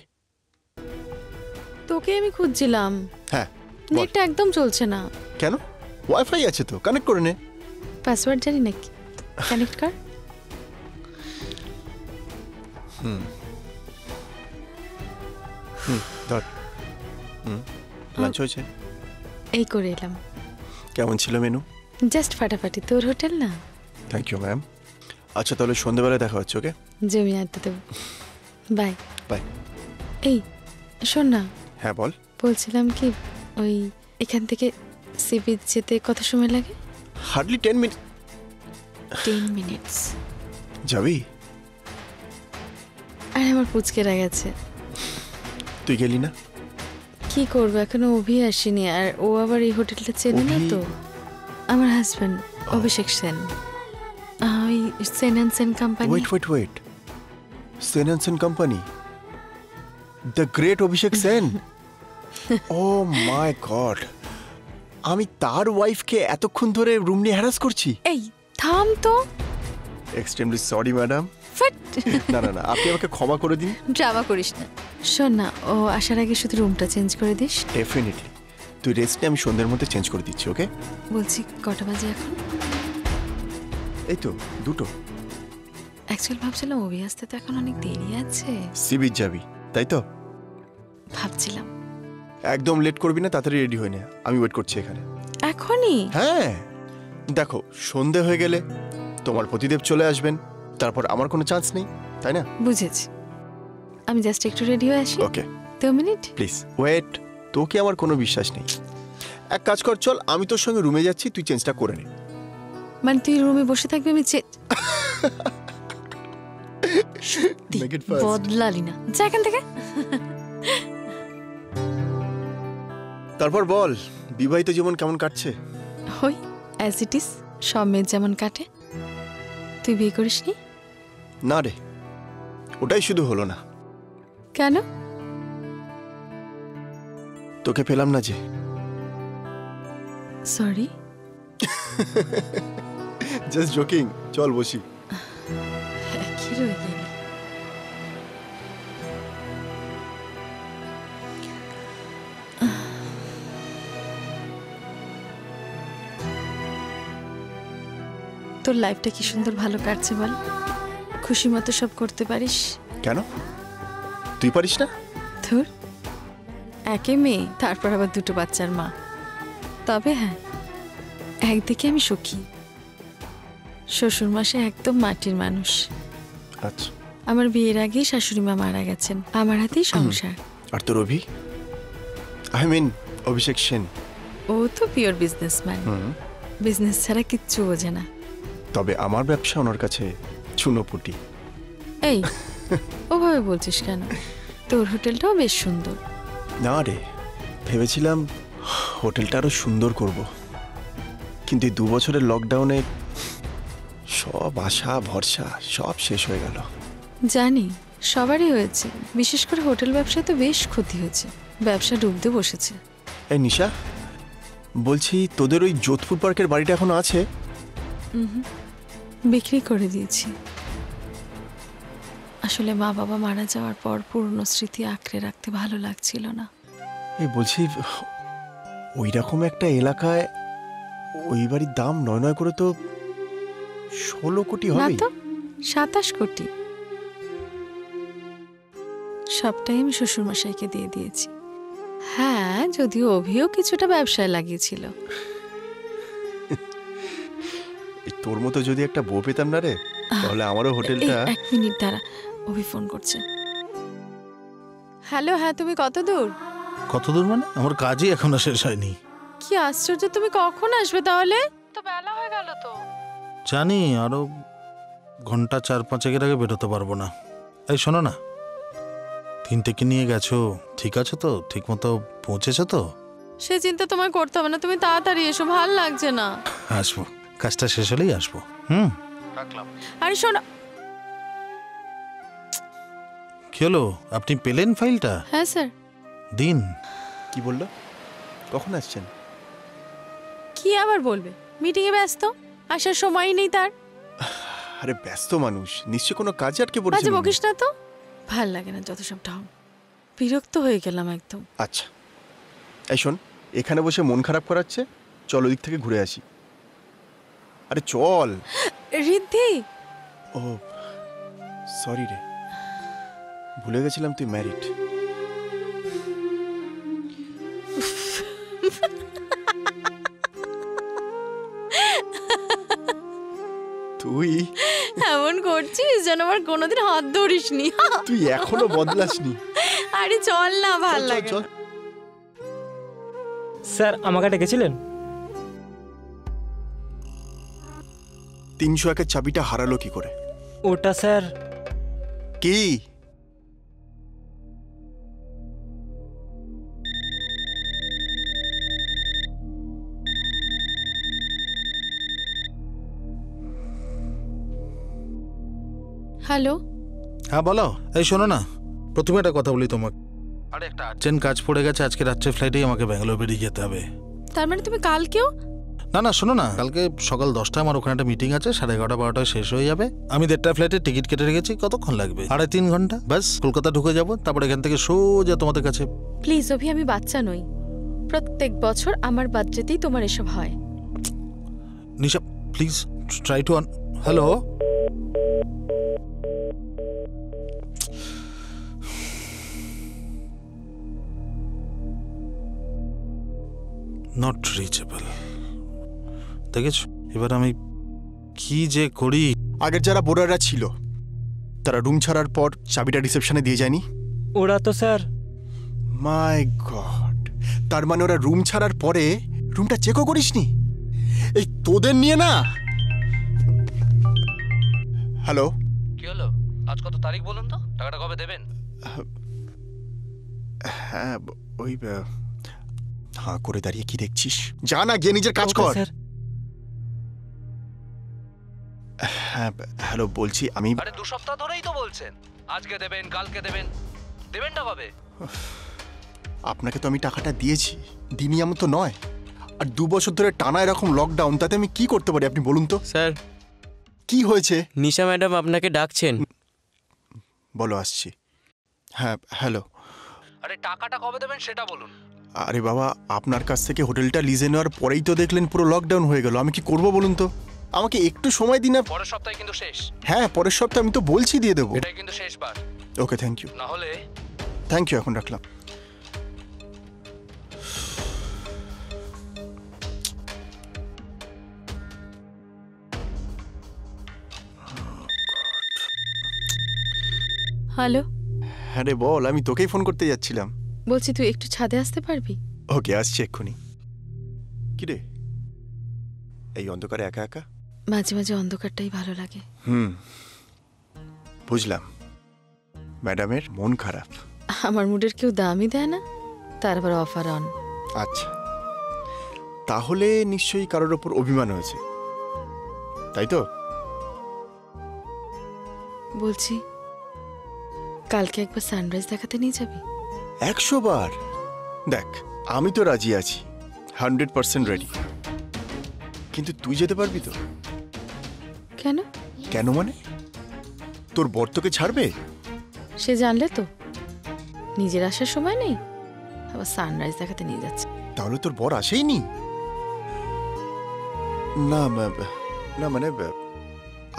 তোকে আমি খুঁজছিলাম, হ্যাঁ নেটটা একদম চলছে না। কেন? ওয়াইফাই আছে তো, কানেক্ট করে নে। পাসওয়ার্ড জানি নাকি? কানেক্ট কর। ধর। লাঞ্চ হয়েছে? এই করে এলাম। কেমন ছিল মেনু? জাস্ট ফাটাফাটি। তোর হোটেল না? Thank you ma'am. আচ্ছা তাহলে সন্ধ্যাবেলায় দেখা হচ্ছে। ওকে, জমি আড্ডা দেবো। Bye bye. এই শোন না, হ্যাঁ বল। বলছিলাম কি, ওই এখান থেকে সি বিচ যেতে কত সময় লাগে? Hardly 10 minute. 10 মিনিটস? যাবি? আরে আমার পুচকেরা গেছে। তুই গেলি না? কি করবো, এখনো অভি আসেনি, আর ও আবার এই হোটেলটা চেনে না তো। আমার হাজব্যান্ড অভিষেক সেন, ওই Sen and Sen company. Wait Sen and Sen company, the great Abhishek Sen. Oh my God, আমি তার ওয়াইফকে এতক্ষণ ধরে রুম নিয়ে হ্যারাস করছি। এই থাম তো। Extremely sorry madam. না না না, আপনি আমাকে ক্ষমা করে দিন। ড্রামা করিস না। শোন না, ও আসার আগে শুধু রুমটা চেঞ্জ করে দিস। ডেফিনেটলি, তুই রেস্ট নে, আমি সন্ধ্যের মধ্যে চেঞ্জ করে দিচ্ছি। ওকে? বলছি কটা বাজে এখন? এই তো 2টো। অ্যাকচুয়ালি ভাবছিলাম অভি আসতে তো এখন অনেক দেরি আছে। সি বিচ যাবি তাই তো? ভাবছিলাম। একদম লেট করবি না, তাড়াতাড়ি রেডি হয়ে নে, আমি ওয়েট করছি এখানে। এখনই? হ্যাঁ, দেখো সন্ধে হয়ে গেলে তোমার পতিদেব চলে আসবেন, তারপর আমার কোনো চান্স নেই, তাই না? বুঝেছি। আমি জাস্ট একটু রেডি হয়ে আসি। ওকে 2 মিনিট প্লিজ ওয়েট। তোকে আমার কোনো বিশ্বাস নেই। এক কাজ কর, চল আমি তোর সঙ্গে রুমে যাচ্ছি, তুই চেঞ্জটা করে নে। মানে তুই রুমে বসে থাকবি, আমি বদলালি না, যা এখান থেকে। তারপর বল, বিবাহিত জীবন কেমন কাটছে? ওই অ্যাজ ইট ইজ, সব মেয়ের যেমন কাটে। তুই বিয়ে করিসনি? না রে, ওটাই শুধু হলো না। কেন? তোকে পেলাম না যে। সরি। জাস্ট জোকিং, চল বসি। কি রয়ে গেল? তোর লাইফটা কি সুন্দর ভালো কাটছে বল। খুশি মতো সব করতে পারিস। কেন তুই পারিস না? ধুর, একে মেয়ে, তারপর আবার 2টো বাচ্চার মা। তবে হ্যাঁ, একদিকে আমি সুখী। শ্বশুর মাসে একদম মাটির মানুষ। আচ্ছা। আমার বিয়ের আগেই শাশুড়ি মা মারা গেছেন, আমার হাতেই সংসার। আর তোর অভি, আই মিন অভিষেক সেন, ও তো পিওর বিজনেসম্যান, বিজনেস ছাড়া কিচ্ছু বোঝে না। তবে আমার ব্যবসা ওনার কাছে চুনোপুটি। এই ওভাবে বলছিস কেন? তোর হোটেলটাও বেশ সুন্দর। না রে, ভেবেছিলাম হোটেলটা আরো সুন্দর করব, কিন্তু এই 2 বছরের লকডাউনে সব আশা ভরসা সব শেষ হয়ে গেল। জানি, সবারই হয়েছে, বিশেষ করে হোটেল ব্যবসায় তো বেশ ক্ষতি হয়েছে, ব্যবসা ডুবতে বসেছে। এই নিশা, বলছি তোদের ওই যোধপুর পার্কের বাড়িটা এখনো আছে? বিক্রি করে দিয়েছি। আসলে মা বাবা মারা যাওয়ার পর পুরনো স্মৃতি আঁকড়ে রাখতে ভালো লাগছিল না। এই বলছি, ওই রকম একটা এলাকায় ওই বাড়ির দাম 9 করে তো 16 কোটি না হবে। তো 27 কোটি। সবটাই আমি শ্বশুরমশাইকে দিয়ে দিয়েছি। হ্যাঁ, যদিও অভিও কিছুটা ব্যবসায় লাগিয়েছিল। এই তোর মতো যদি একটা বউ পেতাম না রে, তাহলে আমারও হোটেলটা। এক মিনিট দাঁড়া, অভি ফোন করছে। হ্যালো, হ্যাঁ তুমি কত দূর? কত দূর মানে? আমার কাজই এখনো শেষ হয়নি। কি আশ্চর্য, তুমি কখন আসবে তাহলে? তো বেলা হয়ে গেল তো। জানি, আরো ঘন্টা 4-5 আগে বেরোতে পারবো না। এই শোনো না, 3টেকে নিয়ে গেছো, ঠিক আছে তো? ঠিক মতো পৌঁছেছো তো? সে চিন্তা তোমায় করতে হবে না, তুমি তাড়াতাড়ি এসো, ভাল লাগছে না। আসবো, কাজটা শেষ হলেই আসবো। রাখলাম। আরে শোনো। কি হলো, আপনি পেলেন ফাইলটা? হ্যাঁ স্যার। দিন। কি বললো? কখন আসছেন? কি আবার বলবে, মিটিং এ ব্যস্ত, আসার সময়ই নেই তার। আরে ব্যস্ত মানুষ, নিশ্চয় কোনো কাজে আটকে পড়েছে। আচ্ছা বকিস না তো, ভাল লাগে না যত সব ঢং। বিরক্ত হয়ে গেলাম একদম। আচ্ছা এই শোন, এখানে বসে মন খারাপ করাচ্ছে, চল ওদিক থেকে ঘুরে আসি। আরে চল। রিদ্ধি। ও সরি রে, ভুলে গেছিলাম তুই ম্যারিড। তুই এমন করছিস যেন আমার কোনোদিন হাত ধরিসনি। তুই এখনো বদলাসনি। আরে চল না, ভাল লাগে না। স্যার আমাকে ডেকেছিলেন? 301-এর চাবিটা হারালো কি করে? ওটা স্যার কি? হ্যালো। হ্যাঁ বলো। এই শোনো না, প্রথমে একটা কথা বলি তোমাকে। আরে একটা আর্জেন্ট কাজ পড়ে গেছে, আজকে রাত্রে ফ্লাইটেই আমাকে ব্যাঙ্গালোর বেরিয়ে যেতে হবে। তার মানে তুমি কালকেও? না না, শোনো না, কালকে সকাল 10টায় আমার ওখানে একটা মিটিং আছে, 11:30-12টায় শেষ হয়ে যাবে। আমি 1:30 ফ্লাইটের টিকিট কেটে রেখেছি। কতক্ষণ লাগবে? 2.5-3 ঘন্টা ব্যাস, কলকাতা ঢুকে যাব, তারপর এখান থেকে সোজা তোমাদের কাছে। প্লিজ অভি, আমি বাচ্চা নই, প্রত্যেক বছর আমার বার্থডেতেই তোমার এসব হয়। Nisha please try to hello. Not reachable. দেখেছো, এবার আমি কি যে করি। আগের যারা বোর্ডাররা ছিল তারা রুম ছাড়ার পর চাবিটা রিসেপশনে দিয়ে যায়নি? ওরা তো স্যার। মাই গড, তার মানে ওরা রুম ছাড়ার পরে রুমটা চেকও করিসনি? এই তোদের নিয়ে না। হ্যালো, কি হলো? আজ কত তারিখ বলুন তো, টাকাটা কবে দেবেন? হ্যাঁ ওই হ্যাঁ করে দাঁড়িয়ে কি দেখছিস? যা না, গিয়ে নিজের কাজ কর। হ্যাঁ হ্যালো, বলছি আমি। আরে 2 সপ্তাহ ধরেই তো বলছেন আজকে দেবেন, কালকে দেবেন, দেবেনটা কবে? আপনাকে তো আমি টাকাটা দিয়েছি, দিনই এমন তো নয়। আর 2 বছর ধরে টানা এরকম লকডাউন, তাতে আমি কি করতে পারি আপনি বলুন তো? স্যার কি হয়েছে? নিশা ম্যাডাম আপনাকে ডাকছেন। বলো, আসছি। হ্যাঁ হ্যালো। আরে টাকাটা কবে দেবেন সেটা বলুন। আরে বাবা, আপনার কাছ থেকে হোটেলটা লিজে নেওয়ার পরেই তো দেখলেন পুরো লকডাউন হয়ে গেল। আমি কি করব বলুন তো? আমাকে একটু সময় দিন। পরের সপ্তাহে কিন্তু শেষ। হ্যাঁ পরের সপ্তাহে, আমি তো বলছি দিয়ে দেবো। এটাই কিন্তু শেষবার। Okay thank you. না হলে থ্যাংক ইউ, এখন রাখলাম। হ্যালো। হ্যাঁ রে বল, আমি তোকেই ফোন করতে যাচ্ছিলাম। বলছি তুই একটু ছাদে আসতে পারবি? ওকে আসছি এক্ষুনি। কি রে, এই অন্ধকারে একা একা? মাঝে মাঝে অন্ধকারটাই ভালো লাগে। বুঝলাম, ম্যাডামের মন খারাপ। আমার মুডের কেউ দামই দেয় না, তার আবার অফার অন। আচ্ছা, তাহলে নিশ্চয়ই কারোর ওপর অভিমান হয়েছে, তাই তো? বলছি কালকে একবার সানরাইজ দেখাতে নিয়ে যাবি? 100 বার। দেখ, আমি তো রাজি আছি, 100% রেডি। কিন্তু তুই যেতে পারবি তো? কেন? কেন মানে? তোর বর তোকে ছাড়বে? সে জানলে তো নিজের আসার সময় নেই, আবার সানরাইজ দেখাতে নিয়ে যাচ্ছে। তাহলে তোর বর আসেইনি? না না, মানে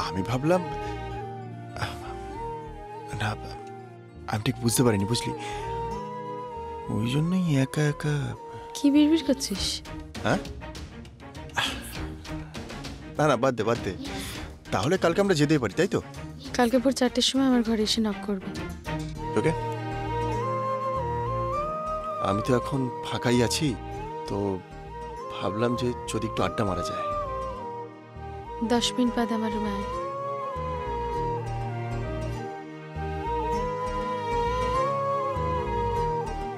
আমি ভাবলাম, না আমি ঠিক বুঝতে পারিনি, বুঝলি? ওই জন্যই একা একা। কি বিড়বিড় করছিস? হ্যাঁ, না না, বাদ দে। তাহলে কালকে আমরা যেতেই পারি, তাই তো? কালকে ভোর 4টের সময় আমার ঘরে এসে নক করবি। ওকে, আমি তো এখন ফাঁকাই আছি, তো ভাবলাম যে যদি একটু আড্ডা মারা যায়। 10 মিনিট বাদে আমার রুমে আয়।